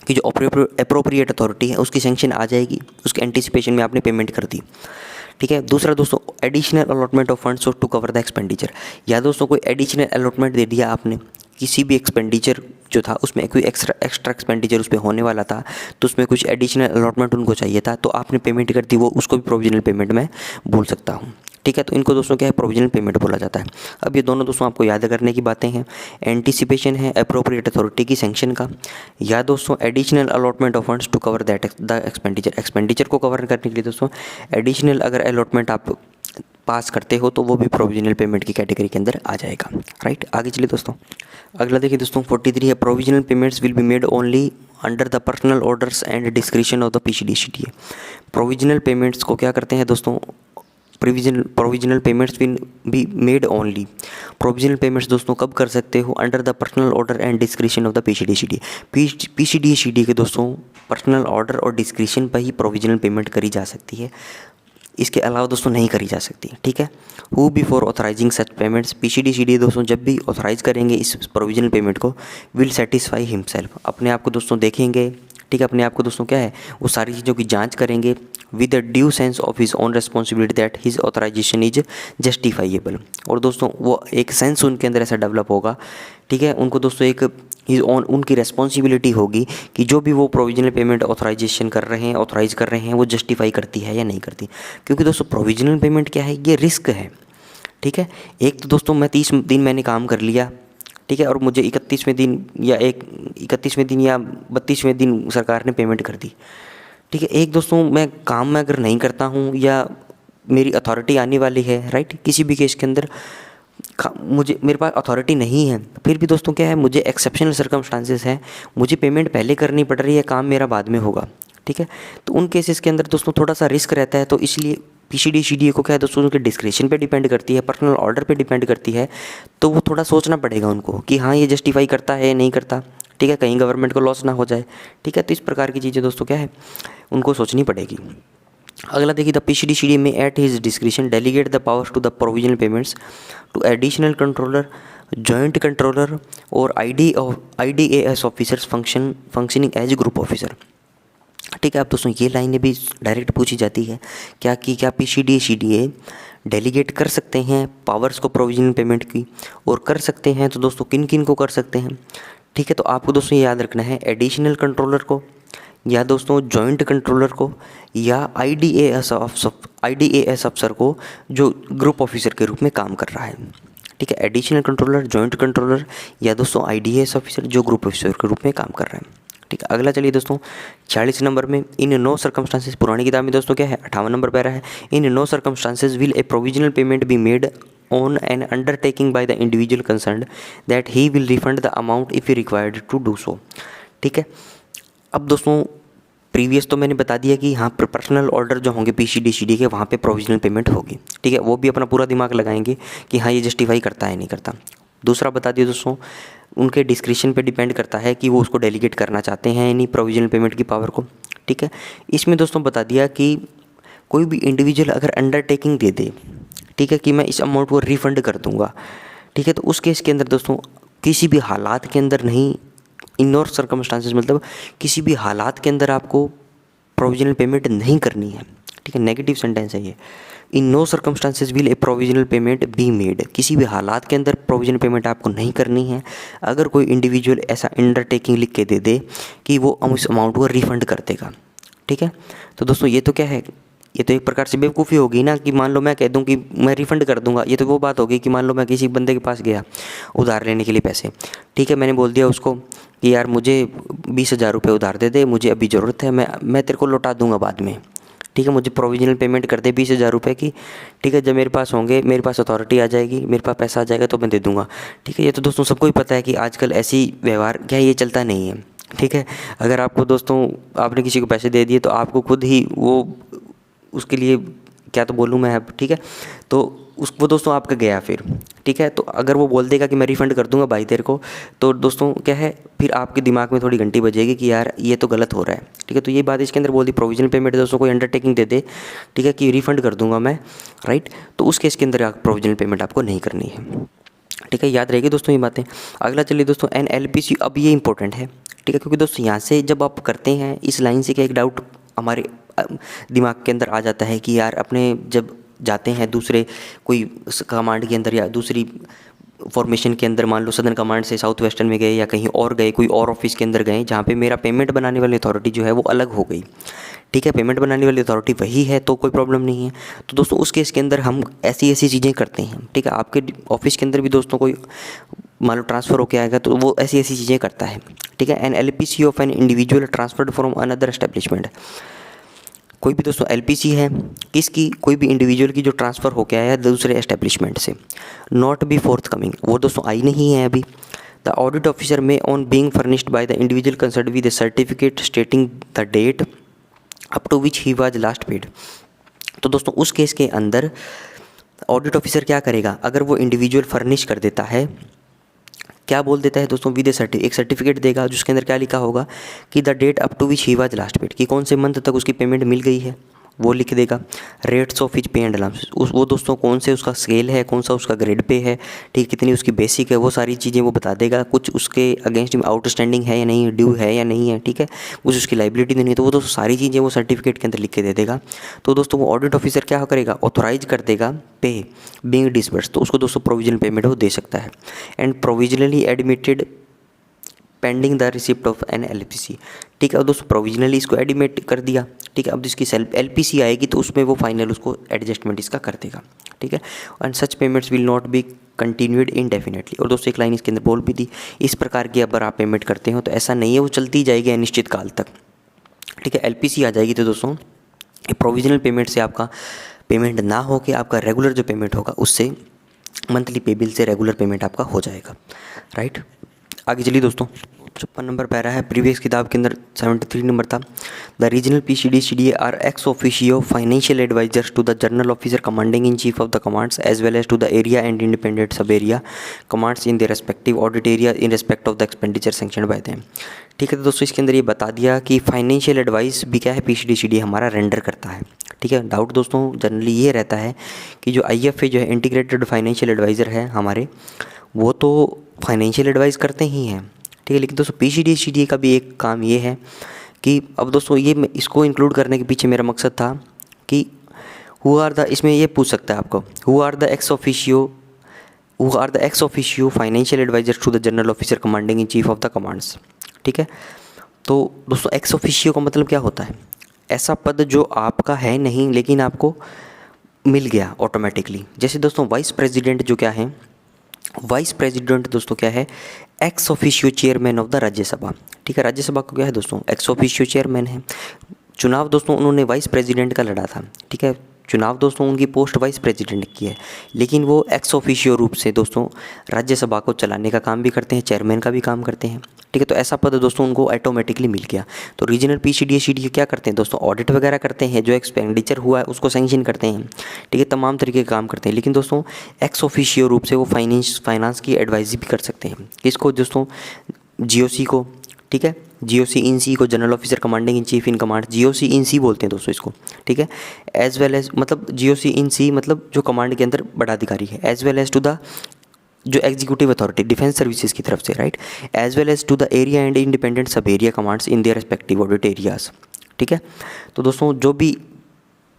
कि जो अप्रोप्रिएट अथॉरिटी है उसकी सैंक्शन आ जाएगी, उसके एंटिसिपेशन में आपने पेमेंट कर दी, ठीक है। दूसरा दोस्तों additional allotment of funds to cover the expenditure. या दोस्तों कोई एडिशनल अलॉटमेंट दे दिया आपने, किसी भी एक्सपेंडिचर जो था उसमें कोई एक्स्ट्रा एक्सपेंडिचर उस पर होने वाला था, तो उसमें कुछ एडिशनल अलॉटमेंट उनको चाहिए था, तो आपने पेमेंट कर दी, वो उसको भी प्रोविजनल पेमेंट में बोल सकता हूँ, ठीक है। तो इनको दोस्तों क्या है, प्रोविजनल पेमेंट बोला जाता है। अब ये दोनों दोस्तों आपको याद करने की बातें हैं। एंटिसिपेशन है अप्रोप्रिएट अथॉरिटी की सैंक्शन का, या दोस्तों additional allotment of funds to cover that the expenditure को कवर करने के लिए दोस्तों एडिशनल अगर अलॉटमेंट आप पास करते हो तो वो भी प्रोविजनल पेमेंट की कैटेगरी के अंदर आ जाएगा, राइट। आगे चलिए दोस्तों, अगला देखिए दोस्तों 43 है provisional payments will be made only under the personal orders and discretion of the PCDCD। Provisional payments को क्या करते हैं दोस्तों, provisional payments will be made only. Provisional payments दोस्तों कब कर सकते हो, under the personal order and discretion of the PCDCD। PCDCD के दोस्तों पर्सनल ऑर्डर और डिस्क्रिशन पर ही प्रोविजनल पेमेंट करी जा सकती है, इसके अलावा दोस्तों नहीं करी जा सकती, ठीक है। Who before authorising such payments, PCDCD दोस्तों जब भी ऑथराइज करेंगे इस प्रोविजनल पेमेंट को, विल सेटिस्फाई हिमसेल्फ, अपने आप को दोस्तों देखेंगे, ठीक है, अपने आप को दोस्तों क्या है वो सारी चीज़ों की जांच करेंगे with a due sense of his own responsibility that his authorisation is justifiable. और दोस्तों वो एक सेंस उनके अंदर ऐसा डेवलप होगा, ठीक है, उनको दोस्तों एक हिज ओन उनकी रेस्पॉन्सिबिलिटी होगी कि जो भी वो प्रोविजनल पेमेंट ऑथराइजेशन कर रहे हैं, ऑथराइज कर रहे हैं, वो जस्टिफाई करती है या नहीं करती। क्योंकि दोस्तों प्रोविजनल पेमेंट क्या है, ये रिस्क है, ठीक है। एक तो दोस्तों मैं 30 दिन मैंने काम कर लिया, ठीक है, और मुझे 31वें दिन या 32वें दिन सरकार ने पेमेंट कर दी, ठीक है। एक दोस्तों मैं काम में अगर नहीं करता हूँ या मेरी अथॉरिटी आने वाली है, राइट, किसी भी केस के अंदर मेरे पास अथॉरिटी नहीं है, फिर भी दोस्तों क्या है मुझे एक्सेप्शनल सर्कमस्टांसेस है, मुझे पेमेंट पहले करनी पड़ रही है, काम मेरा बाद में होगा, ठीक है। तो उन केसेस के अंदर दोस्तों थोड़ा सा रिस्क रहता है, तो इसलिए PCDCD को क्या है दोस्तों उनके डिस्क्रिप्शन पे डिपेंड करती है, पर्सनल ऑर्डर पे डिपेंड करती है, तो वो थोड़ा सोचना पड़ेगा उनको कि हाँ ये जस्टिफाई करता है या नहीं करता, ठीक है, कहीं गवर्नमेंट को लॉस ना हो जाए, ठीक है। तो इस प्रकार की चीज़ें दोस्तों क्या है उनको सोचनी पड़ेगी। अगला देखिए, the PCD may at his description delegate the powers to the provisional payments to additional controller, joint controller और IDAS officers functioning as group officer. ठीक है, अब दोस्तों ये लाइनें भी डायरेक्ट पूछी जाती है क्या PCD CDA डेलीगेट कर सकते हैं पावर्स को प्रोविजनल पेमेंट की, और कर सकते हैं तो दोस्तों किन किन को कर सकते हैं। ठीक है, तो आपको दोस्तों ये याद रखना है, एडिशनल कंट्रोलर को, या दोस्तों जॉइंट कंट्रोलर को, या IDAS अफसर को जो ग्रुप ऑफिसर के रूप में काम कर रहा है। ठीक है, एडिशनल कंट्रोलर, जॉइंट कंट्रोलर, या दोस्तों IDAS ऑफिसर जो ग्रुप ऑफिसर के रूप में काम कर रहा है। ठीक है, अगला चलिए दोस्तों 46 नंबर में, इन नो सर्कमस्टांसेस, पुरानी किताब में दोस्तों क्या है 58 नंबर पैरा है, in no circumstances will a provisional payment be made on an undertaking by the individual concerned that he will refund the amount if he required to do so. ठीक है, अब दोस्तों प्रीवियस तो मैंने बता दिया कि यहाँ पर पर्सनल ऑर्डर जो होंगे PCD CDA के, वहाँ पे प्रोविजनल पेमेंट होगी। ठीक है, वो भी अपना पूरा दिमाग लगाएंगे कि हाँ ये जस्टिफाई करता है नहीं करता। दूसरा बता दिया दोस्तों, उनके डिस्क्रिप्शन पे डिपेंड करता है कि वो उसको डेलीगेट करना चाहते हैं यानी प्रोविजनल पेमेंट की पावर को। ठीक है, इसमें दोस्तों बता दिया कि कोई भी इंडिविजुअल अगर अंडरटेकिंग दे दे, ठीक है, कि मैं इस अमाउंट को रिफ़ंड कर दूंगा, ठीक है, तो उस केस के अंदर दोस्तों किसी भी हालात के अंदर नहीं, इन और सर्कमस्टांसेस मतलब किसी भी हालात के अंदर आपको प्रोविजनल पेमेंट नहीं करनी है। ठीक है, नेगेटिव सेंटेंस है ये, in no circumstances will a provisional payment be made, किसी भी हालात के अंदर प्रोविजनल पेमेंट आपको नहीं करनी है अगर कोई इंडिविजुअल ऐसा अंडरटेकिंग लिख के दे दे कि वो उस अमाउंट को रिफ़ंड कर देगा। ठीक है, तो दोस्तों ये तो क्या है, ये तो एक प्रकार से बेवकूफ़ी होगी ना कि मान लो मैं कह दूं कि मैं रिफ़ंड कर दूंगा। ये तो वो बात होगी कि मान लो मैं किसी बंदे के पास गया उधार लेने के लिए पैसे, ठीक है, मैंने बोल दिया उसको कि यार मुझे 20,000 रुपये उधार दे दे, मुझे अभी ज़रूरत है, मैं तेरे को लौटा दूंगा बाद में। ठीक है, मुझे प्रोविजनल पेमेंट कर दे 20,000 रुपये की। ठीक है, जब मेरे पास होंगे, मेरे पास अथॉरिटी आ जाएगी, मेरे पास पैसा आ जाएगा तो मैं दे दूंगा। ठीक है, ये तो दोस्तों सबको ही पता है कि आजकल ऐसी व्यवहार क्या ये चलता नहीं है। ठीक है, अगर आपको दोस्तों आपने किसी को पैसे दे दिए तो आपको खुद ही वो उसके लिए क्या तो बोलूँ मैं अब। ठीक है, तो वो दोस्तों आपका गया फिर। ठीक है, तो अगर वो बोल देगा कि मैं रिफ़ंड कर दूंगा भाई तेरे को, तो दोस्तों क्या है, फिर आपके दिमाग में थोड़ी घंटी बजेगी कि यार ये तो गलत हो रहा है। ठीक है, तो ये बात इसके अंदर बोल दी, प्रोविजनल पेमेंट दोस्तों कोई अंडरटेकिंग दे दे, ठीक है, कि रिफ़ंड कर दूंगा मैं, राइट, तो उस केस के अंदर प्रोविजनल पेमेंट आपको नहीं करनी है। ठीक है, याद रहेगी दोस्तों ये बातें। अगला चलिए दोस्तों NLPC, अब ये इंपॉर्टेंट है। ठीक है, क्योंकि दोस्तों यहाँ से जब आप करते हैं इस लाइन से क्या एक डाउट हमारे दिमाग के अंदर आ जाता है कि यार अपने जब जाते हैं दूसरे कोई कमांड के अंदर या दूसरी फॉर्मेशन के अंदर, मान लो सदर्न कमांड से साउथ वेस्टर्न में गए या कहीं और गए, कोई और ऑफिस के अंदर गए जहाँ पे मेरा पेमेंट बनाने वाली अथॉरिटी जो है वो अलग हो गई। ठीक है, पेमेंट बनाने वाली अथॉरिटी वही है तो कोई प्रॉब्लम नहीं है। तो दोस्तों उस केस के अंदर हम ऐसी चीज़ें करते हैं। ठीक है, आपके ऑफिस के अंदर भी दोस्तों कोई मान लो ट्रांसफ़र होकर आएगा तो वो ऐसी चीज़ें करता है। ठीक है, NLPC of an individual transferred from another establishment, कोई भी दोस्तों LPC है किसकी, कोई भी इंडिविजुअल की जो ट्रांसफ़र होकर आया है दूसरे एस्टेब्लिशमेंट से, नॉट बी फोर्थ कमिंग, वो दोस्तों आई नहीं है अभी। The audit officer may on being furnished by the individual concerned with a certificate stating the date up to which he was last paid. तो दोस्तों उस केस के अंदर ऑडिट ऑफिसर क्या करेगा, अगर वो इंडिविजुअल फर्निश कर देता है, क्या बोल देता है दोस्तों, विद एक सर्टिफिकेट देगा जिसके अंदर क्या लिखा होगा कि the date up to which he was last paid, कि कौन से मंथ तक उसकी पेमेंट मिल गई है वो लिख देगा। Rates of his pay and allowance, वो दोस्तों कौन से उसका स्केल है, कौन सा उसका ग्रेड पे है, ठीक, कितनी उसकी बेसिक है, वो सारी चीज़ें वो बता देगा। कुछ उसके अगेंस्ट में आउटस्टैंडिंग है या नहीं, ड्यू है या नहीं है, ठीक है, कुछ उसकी लाइबिलिटी नहीं है, तो वो दोस्तों सारी चीज़ें वो सर्टिफिकेट के अंदर लिख के दे देगा। तो दोस्तों वो ऑडिट ऑफिसर क्या करेगा, ऑथोराइज कर देगा पे बीइंग डिसबर्स, तो उसको दोस्तों प्रोविजनल पेमेंट वो दे सकता है। And provisionally admitted pending the receipt of NLPC। ठीक है, अब दोस्तों प्रोविजनली इसको एडमिट कर दिया। ठीक है, अब जिसकी LPC आएगी तो उसमें वो फाइनल उसको एडजस्टमेंट इसका कर देगा। ठीक है, and such payments will not be continued indefinitely. और दोस्तों एक लाइन इसके अंदर बोल भी दी, इस प्रकार की अगर आप पेमेंट करते हो तो ऐसा नहीं है वो चलती जाएगी अनिश्चित काल तक। ठीक है, LPC आ जाएगी तो दोस्तों प्रोविजनल पेमेंट से आपका पेमेंट ना हो के आपका रेगुलर जो पेमेंट होगा उससे मंथली पे बिल से रेगुलर पेमेंट आपका हो जाएगा। राइट, आगे चलिए दोस्तों 56 नंबर पैरा है, प्रीवियस किताब के अंदर 73 नंबर था। The regional PCD CDA are ex officio financial advisers to the general officer commanding in chief of the commands as well as to the area and independent sub area commands in the respective audit area in respect of the expenditure sanctioned by them. ठीक है, तो दोस्तों इसके अंदर ये बता दिया कि फाइनेंशियल एडवाइस भी क्या है, PCD CDA हमारा रेंडर करता है। ठीक है। डाउट दोस्तों जनरली ये रहता है कि जो IFA जो है इंटीग्रेटेड फाइनेंशियल एडवाइज़र है हमारे, वो तो फाइनेंशियल एडवाइस करते ही हैं, ठीक है। लेकिन दोस्तों PCDCDA का भी एक काम ये है कि अब दोस्तों ये इसको इंक्लूड करने के पीछे मेरा मकसद था कि इसमें ये पूछ सकता है आपको, who are the ex officio financial adviser to the general officer commanding in chief of the commands, ठीक है। तो दोस्तों एक्स ऑफिशियो का मतलब क्या होता है? ऐसा पद जो आपका है नहीं लेकिन आपको मिल गया ऑटोमेटिकली। जैसे दोस्तों वाइस प्रेसिडेंट जो क्या है, वाइस प्रेसिडेंट दोस्तों क्या है, ex officio chairman of the Rajya Sabha, ठीक है। राज्यसभा को क्या है दोस्तों, एक्स ऑफिशियो चेयरमैन है। चुनाव दोस्तों उन्होंने वाइस प्रेसिडेंट का लड़ा था, ठीक है। चुनाव दोस्तों उनकी पोस्ट वाइस प्रेसिडेंट की है, लेकिन वो एक्स ऑफिशियो रूप से दोस्तों राज्यसभा को चलाने का काम भी करते हैं, चेयरमैन का भी काम करते हैं, ठीक है। तो ऐसा पद दोस्तों उनको ऑटोमेटिकली मिल गया। तो रीजनल PCDCDA क्या करते हैं दोस्तों, ऑडिट वगैरह करते हैं, जो एक्सपेंडिचर हुआ है उसको सैंक्शन करते हैं, ठीक है, तमाम तरीके के काम करते हैं। लेकिन दोस्तों एक्स ऑफिशियो रूप से वो फाइनेंस की एडवाइजरी भी कर सकते हैं। किसको दोस्तों, GOC को, ठीक है, GOC इन सी को, general officer commanding in chief in command, GOC in C बोलते हैं दोस्तों इसको, ठीक है। एज वेल एज मतलब GOC इन सी मतलब जो कमांड के अंदर बड़ा अधिकारी है, as well as to the जो एग्जीक्यूटिव अथॉरिटी डिफेंस सर्विसेज की तरफ से, right, as well as to the area and independent sub area commands in their respective audit areas, ठीक है। तो दोस्तों जो भी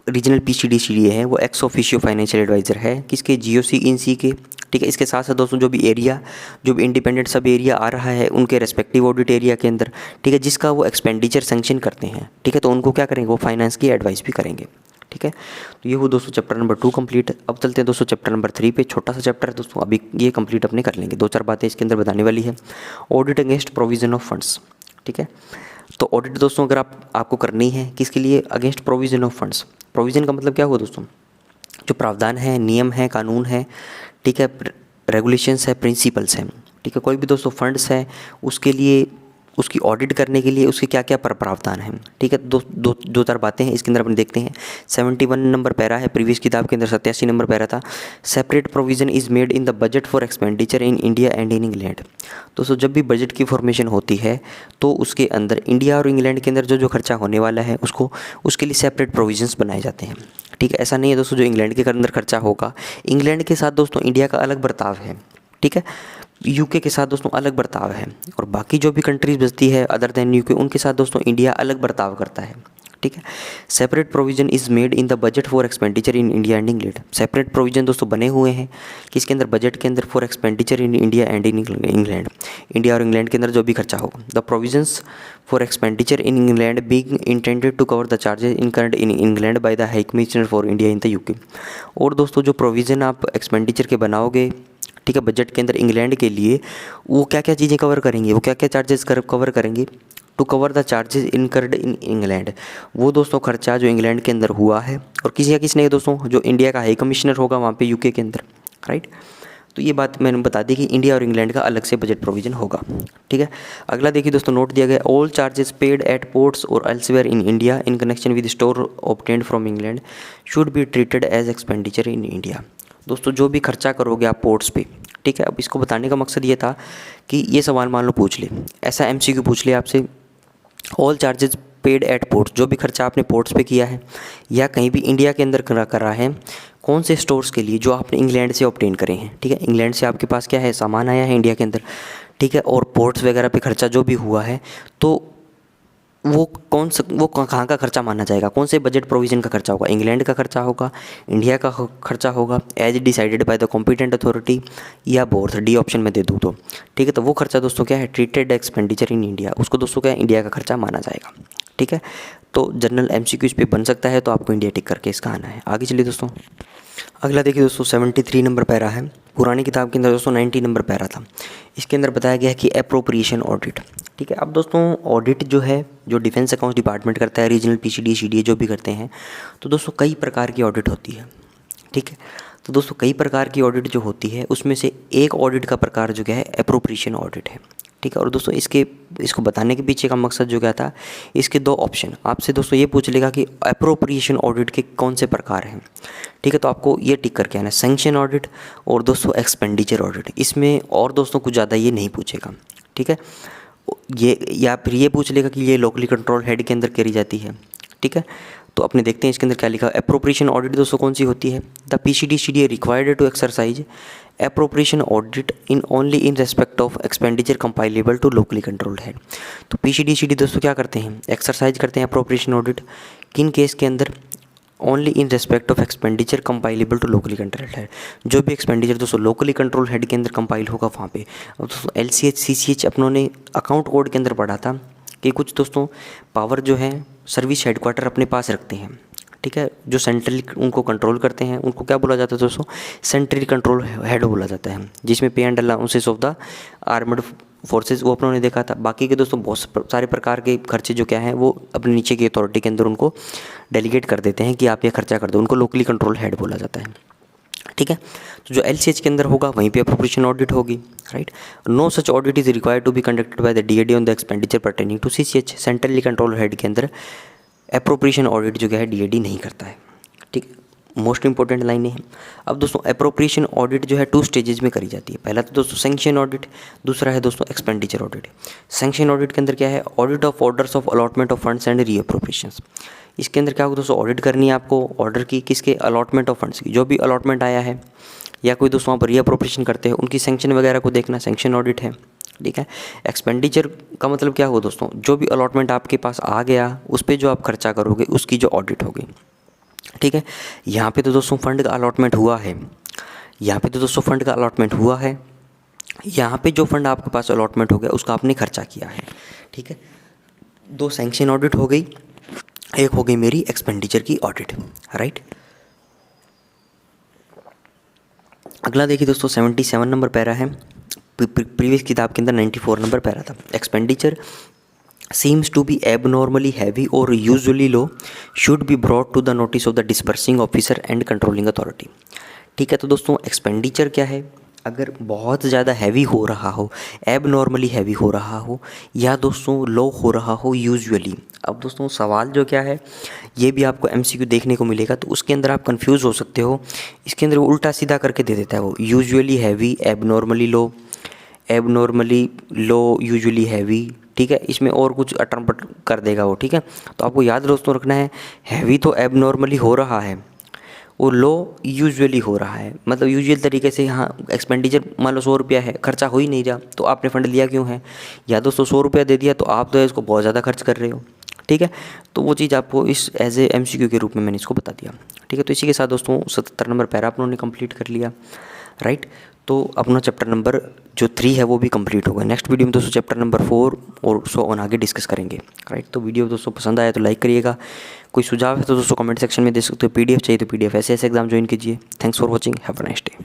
रीजनल PCDCDA है वो एक्स ऑफिशियो फाइनेंशियल एडवाइज़र है, किसके, GOC इन सी के, ठीक है। इसके साथ साथ दोस्तों जो भी इंडिपेंडेंट सब एरिया आ रहा है उनके रेस्पेक्टिव ऑडिट एरिया के अंदर, ठीक है, जिसका वो एक्सपेंडिचर सैंक्शन करते हैं, ठीक है, तो उनको क्या करेंगे, वो फाइनेंस की एडवाइस भी करेंगे, ठीक है। तो ये वो दोस्तों चैप्टर नंबर 2 कंप्लीट। अब चलते हैं दोस्तों चैप्टर नंबर 3 पे। छोटा सा चैप्टर है दोस्तों, अभी ये कंप्लीट अपने कर लेंगे। 2-4 बातें इसके अंदर बताने वाली है। Audit against provision of funds, ठीक है। तो ऑडिट दोस्तों अगर आपको करनी है किसके लिए, against provision of funds. Provision का मतलब क्या हुआ दोस्तों, जो प्रावधान है, नियम है, कानून है, ठीक है, रेगुलेशंस है, प्रिंसिपल्स हैं, ठीक है। कोई भी दोस्तों फंड्स है उसके लिए, उसकी ऑडिट करने के लिए उसके क्या क्या प्रावधान हैं, ठीक है। दो चार बातें हैं इसके अंदर अपन देखते हैं। 71 नंबर पैरा है, प्रीवियस किताब के अंदर 87 नंबर पैरा था। Separate provision is made in the budget for expenditure in India and in England. दोस्तों जब भी बजट की फॉर्मेशन होती है तो उसके अंदर इंडिया और इंग्लैंड के अंदर जो खर्चा होने वाला है उसके लिए सेपरेट प्रोविजंस बनाए जाते हैं, ठीक है। ऐसा नहीं है दोस्तों जो इंग्लैंड के अंदर खर्चा होगा, इंग्लैंड के साथ दोस्तों इंडिया का अलग बर्ताव है, ठीक है। UK के साथ दोस्तों अलग बर्ताव है, और बाकी जो भी कंट्रीज़ बचती है अदर देन UK उनके साथ दोस्तों इंडिया अलग बर्ताव करता है, ठीक है। Separate provision is made in the budget for expenditure in India and England. Separate provision दोस्तों बने हुए हैं किसके अंदर, बजट के अंदर, for expenditure in India and in England, India और इंग्लैंड के अंदर जो भी खर्चा हो। The provisions for expenditure in England being intended to cover the charges incurred in England by the high commissioner for India in the UK। और दोस्तों जो प्रोविज़न आप एक्सपेंडिचर के बनाओगे, ठीक है, बजट के अंदर इंग्लैंड के लिए, वो क्या क्या चीज़ें कवर करेंगी, वो क्या क्या चार्जेस कवर करेंगी, to cover the charges incurred in England. वो दोस्तों खर्चा जो इंग्लैंड के अंदर हुआ है, और किसने दोस्तों, जो इंडिया का हाई कमिश्नर होगा वहाँ पे UK के अंदर, राइट। तो ये बात मैंने बता दी कि इंडिया और इंग्लैंड का अलग से बजट प्रोविजन होगा, ठीक है। अगला देखिए दोस्तों, नोट दिया गया, all charges paid at ports और elsewhere in India in connection with store obtained from England should be treated as expenditure in India. दोस्तों जो भी खर्चा करोगे आप पोर्ट्स पे, ठीक है। अब इसको बताने का मकसद ये था कि ये सवाल मान लो पूछ ले, ऐसा MCQ पूछ ले आपसे, all charges paid at ports, जो भी खर्चा आपने पोर्ट्स पे किया है या कहीं भी इंडिया के अंदर करा है, कौन से स्टोर्स के लिए, जो आपने इंग्लैंड से ऑब्टेन करे हैं, ठीक है। इंग्लैंड से आपके पास क्या है, सामान आया है इंडिया के अंदर, ठीक है, और पोर्ट्स वगैरह पे खर्चा जो भी हुआ है, तो वो कहाँ का खर्चा माना जाएगा, कौन से बजट प्रोविज़न का खर्चा होगा, इंग्लैंड का खर्चा होगा, इंडिया का खर्चा होगा, as decided by the competent authority, या बोथ, D ऑप्शन में दे दूँ तो, ठीक है। तो वो खर्चा दोस्तों क्या है, ट्रीटेड एक्सपेंडिचर इन इंडिया, उसको दोस्तों क्या है, इंडिया का खर्चा माना जाएगा, ठीक है। तो जनरल MCQ इस पर बन सकता है, तो आपको इंडिया टिक करके इसका आना है। आगे चलिए दोस्तों, अगला देखिए दोस्तों 73 नंबर पैरा है, पुरानी किताब के अंदर दोस्तों 90 नंबर पैरा था। इसके अंदर बताया गया है कि एप्रोप्रिएशन ऑडिट, ठीक है। अब दोस्तों ऑडिट जो है, जो डिफेंस अकाउंट्स डिपार्टमेंट करता है, रीजनल PCDCDA जो भी करते हैं, तो दोस्तों कई प्रकार की ऑडिट होती है, ठीक है। तो दोस्तों कई प्रकार की ऑडिट जो होती है उसमें से एक ऑडिट का प्रकार जो क्या है, एप्रोप्रिएशन ऑडिट है, ठीक है। और दोस्तों इसको बताने के पीछे का मकसद जो क्या था, इसके 2 ऑप्शन आपसे दोस्तों ये पूछ लेगा कि एप्रोप्रिएशन ऑडिट के कौन से प्रकार हैं, ठीक है। तो आपको ये टिक करके आना है, सैंक्शन ऑडिट और दोस्तों एक्सपेंडिचर ऑडिट। इसमें और दोस्तों कुछ ज़्यादा ये नहीं पूछेगा, ठीक है। ये या फिर ये पूछ लेगा कि ये लोकली कंट्रोल हेड के अंदर करी जाती है, ठीक है। तो अपने देखते हैं इसके अंदर क्या लिखा। एप्रोप्रिएशन ऑडिट दोस्तों कौन सी होती है? The PCDCD required to exercise appropriation audit in only in respect of expenditure compilable to locally controlled head. तो PCDCD दोस्तों क्या करते हैं? एक्सरसाइज करते हैं एप्रोप्रिएशन ऑडिट किन केस के अंदर? Only in respect of expenditure compilable to locally controlled head. जो भी एक्सपेंडिचर दोस्तों लोकली कंट्रोल हेड के अंदर कंपाइल होगा वहाँ पे। अब दोस्तों LCH CCH अपनों ने अकाउंट कोड के अंदर पढ़ा था कि कुछ दोस्तों पावर जो है सर्विस हेडक्वार्टर अपने पास रखते हैं, ठीक है। जो सेंट्रली उनको कंट्रोल करते हैं उनको क्या बोला जाता है दोस्तों? सेंट्रली कंट्रोल हेड बोला जाता है, जिसमें pay and allowances of the armed forces वो अपनों ने देखा था। बाकी के दोस्तों बहुत सारे प्रकार के खर्चे जो क्या हैं वो अपने नीचे की अथॉरिटी के अंदर उनको डेलीगेट कर देते हैं कि आप ये खर्चा कर दो, उनको लोकली कंट्रोल हेड बोला जाता है, ठीक है। तो जो LCH के अंदर होगा वहीं पे एप्रोप्रिएशन ऑडिट होगी, right. No such audit is required to be conducted by the DAD on the expenditure pertaining to CCH। Centrally control head के अंदर एप्रोप्रिएशन ऑडिट जो क्या है DAD नहीं करता है, ठीक है। मोस्ट इंपॉर्टेंट लाइनें हैं। अब दोस्तों एप्रोप्रिएशन ऑडिट जो है 2 स्टेजेस में करी जाती है। पहला तो दोस्तों सैंक्शन ऑडिट, दूसरा है दोस्तों एक्सपेंडिचर ऑडिट। सैंक्शन ऑडिट के अंदर क्या है? Audit of orders of allotment of funds and reappropriations. इसके अंदर क्या होगा दोस्तों? ऑडिट करनी है आपको ऑर्डर की, किसके? अलॉटमेंट ऑफ फंड्स की। जो भी अलॉटमेंट आया है या कोई दोस्तों वहाँ पर रीअप्रोप्रिएशन करते हैं उनकी सैंक्शन वगैरह को देखना, सैंक्शन ऑडिट है, ठीक है। एक्सपेंडिचर का मतलब क्या होगा दोस्तों? जो भी अलॉटमेंट आपके पास आ गया उस पर जो आप खर्चा करोगे उसकी जो ऑडिट होगी, ठीक है। यहाँ पे तो दोस्तों फंड का अलॉटमेंट हुआ है, यहाँ पे तो दोस्तों फंड का अलॉटमेंट हुआ है, यहाँ पे जो फंड आपके पास अलॉटमेंट हो गया उसका आपने खर्चा किया है, ठीक है। 2 सैंक्शन ऑडिट हो गई, एक हो गई मेरी एक्सपेंडिचर की ऑडिट, राइट। अगला देखिए दोस्तों 77 नंबर पैरा है, प्रीवियस किताब के अंदर 94 नंबर पैरा था। Expenditure seems to be abnormally heavy or usually low should be brought to the notice of the disbursing officer and controlling authority। ठीक है। तो दोस्तों एक्सपेंडिचर क्या है? अगर बहुत ज़्यादा हैवी हो रहा हो, एबनॉर्मली हैवी हो रहा हो, या दोस्तों लो हो रहा हो यूजुअली। अब दोस्तों सवाल जो क्या है ये भी आपको MCQ देखने को मिलेगा, तो उसके अंदर आप कंफ्यूज हो सकते हो। इसके अंदर वो उल्टा सीधा करके दे देता है, वो यूजुअली हैवी, एबनॉर्मली लो, एबनॉर्मली लो, यूजुअली हैवी, ठीक है। इसमें और कुछ अटरपट कर देगा वो, ठीक है। तो आपको याद दोस्तों रखना है हैवी तो एबनॉर्मली हो रहा है और लो यूजुअली हो रहा है। मतलब यूजुअल तरीके से यहाँ एक्सपेंडिचर मान लो 100 रुपया है, खर्चा हो ही नहीं रहा, तो आपने फंड लिया क्यों है? या दोस्तों 100 रुपया दे दिया तो आप तो इसको बहुत ज़्यादा खर्च कर रहे हो, ठीक है। तो वो चीज़ आपको इस एज ए MCQ के रूप में मैंने इसको बता दिया, ठीक है। तो इसी के साथ दोस्तों 77 नंबर पैरा अपनों ने कंप्लीट कर लिया, राइट। तो अपना चैप्टर नंबर जो 3 है वो भी कंप्लीट होगा। नेक्स्ट वीडियो में दोस्तों चैप्टर नंबर 4 और सो ऑन आगे डिस्कस करेंगे, राइट। तो वीडियो दोस्तों पसंद आया तो लाइक करिएगा, कोई सुझाव है तो दोस्तों कमेंट सेक्शन में दे सकते हो, PDF चाहिए तो PDF ऐसे एग्जाम ज्वाइन कीजिए। Thanks for watching, have a nice day.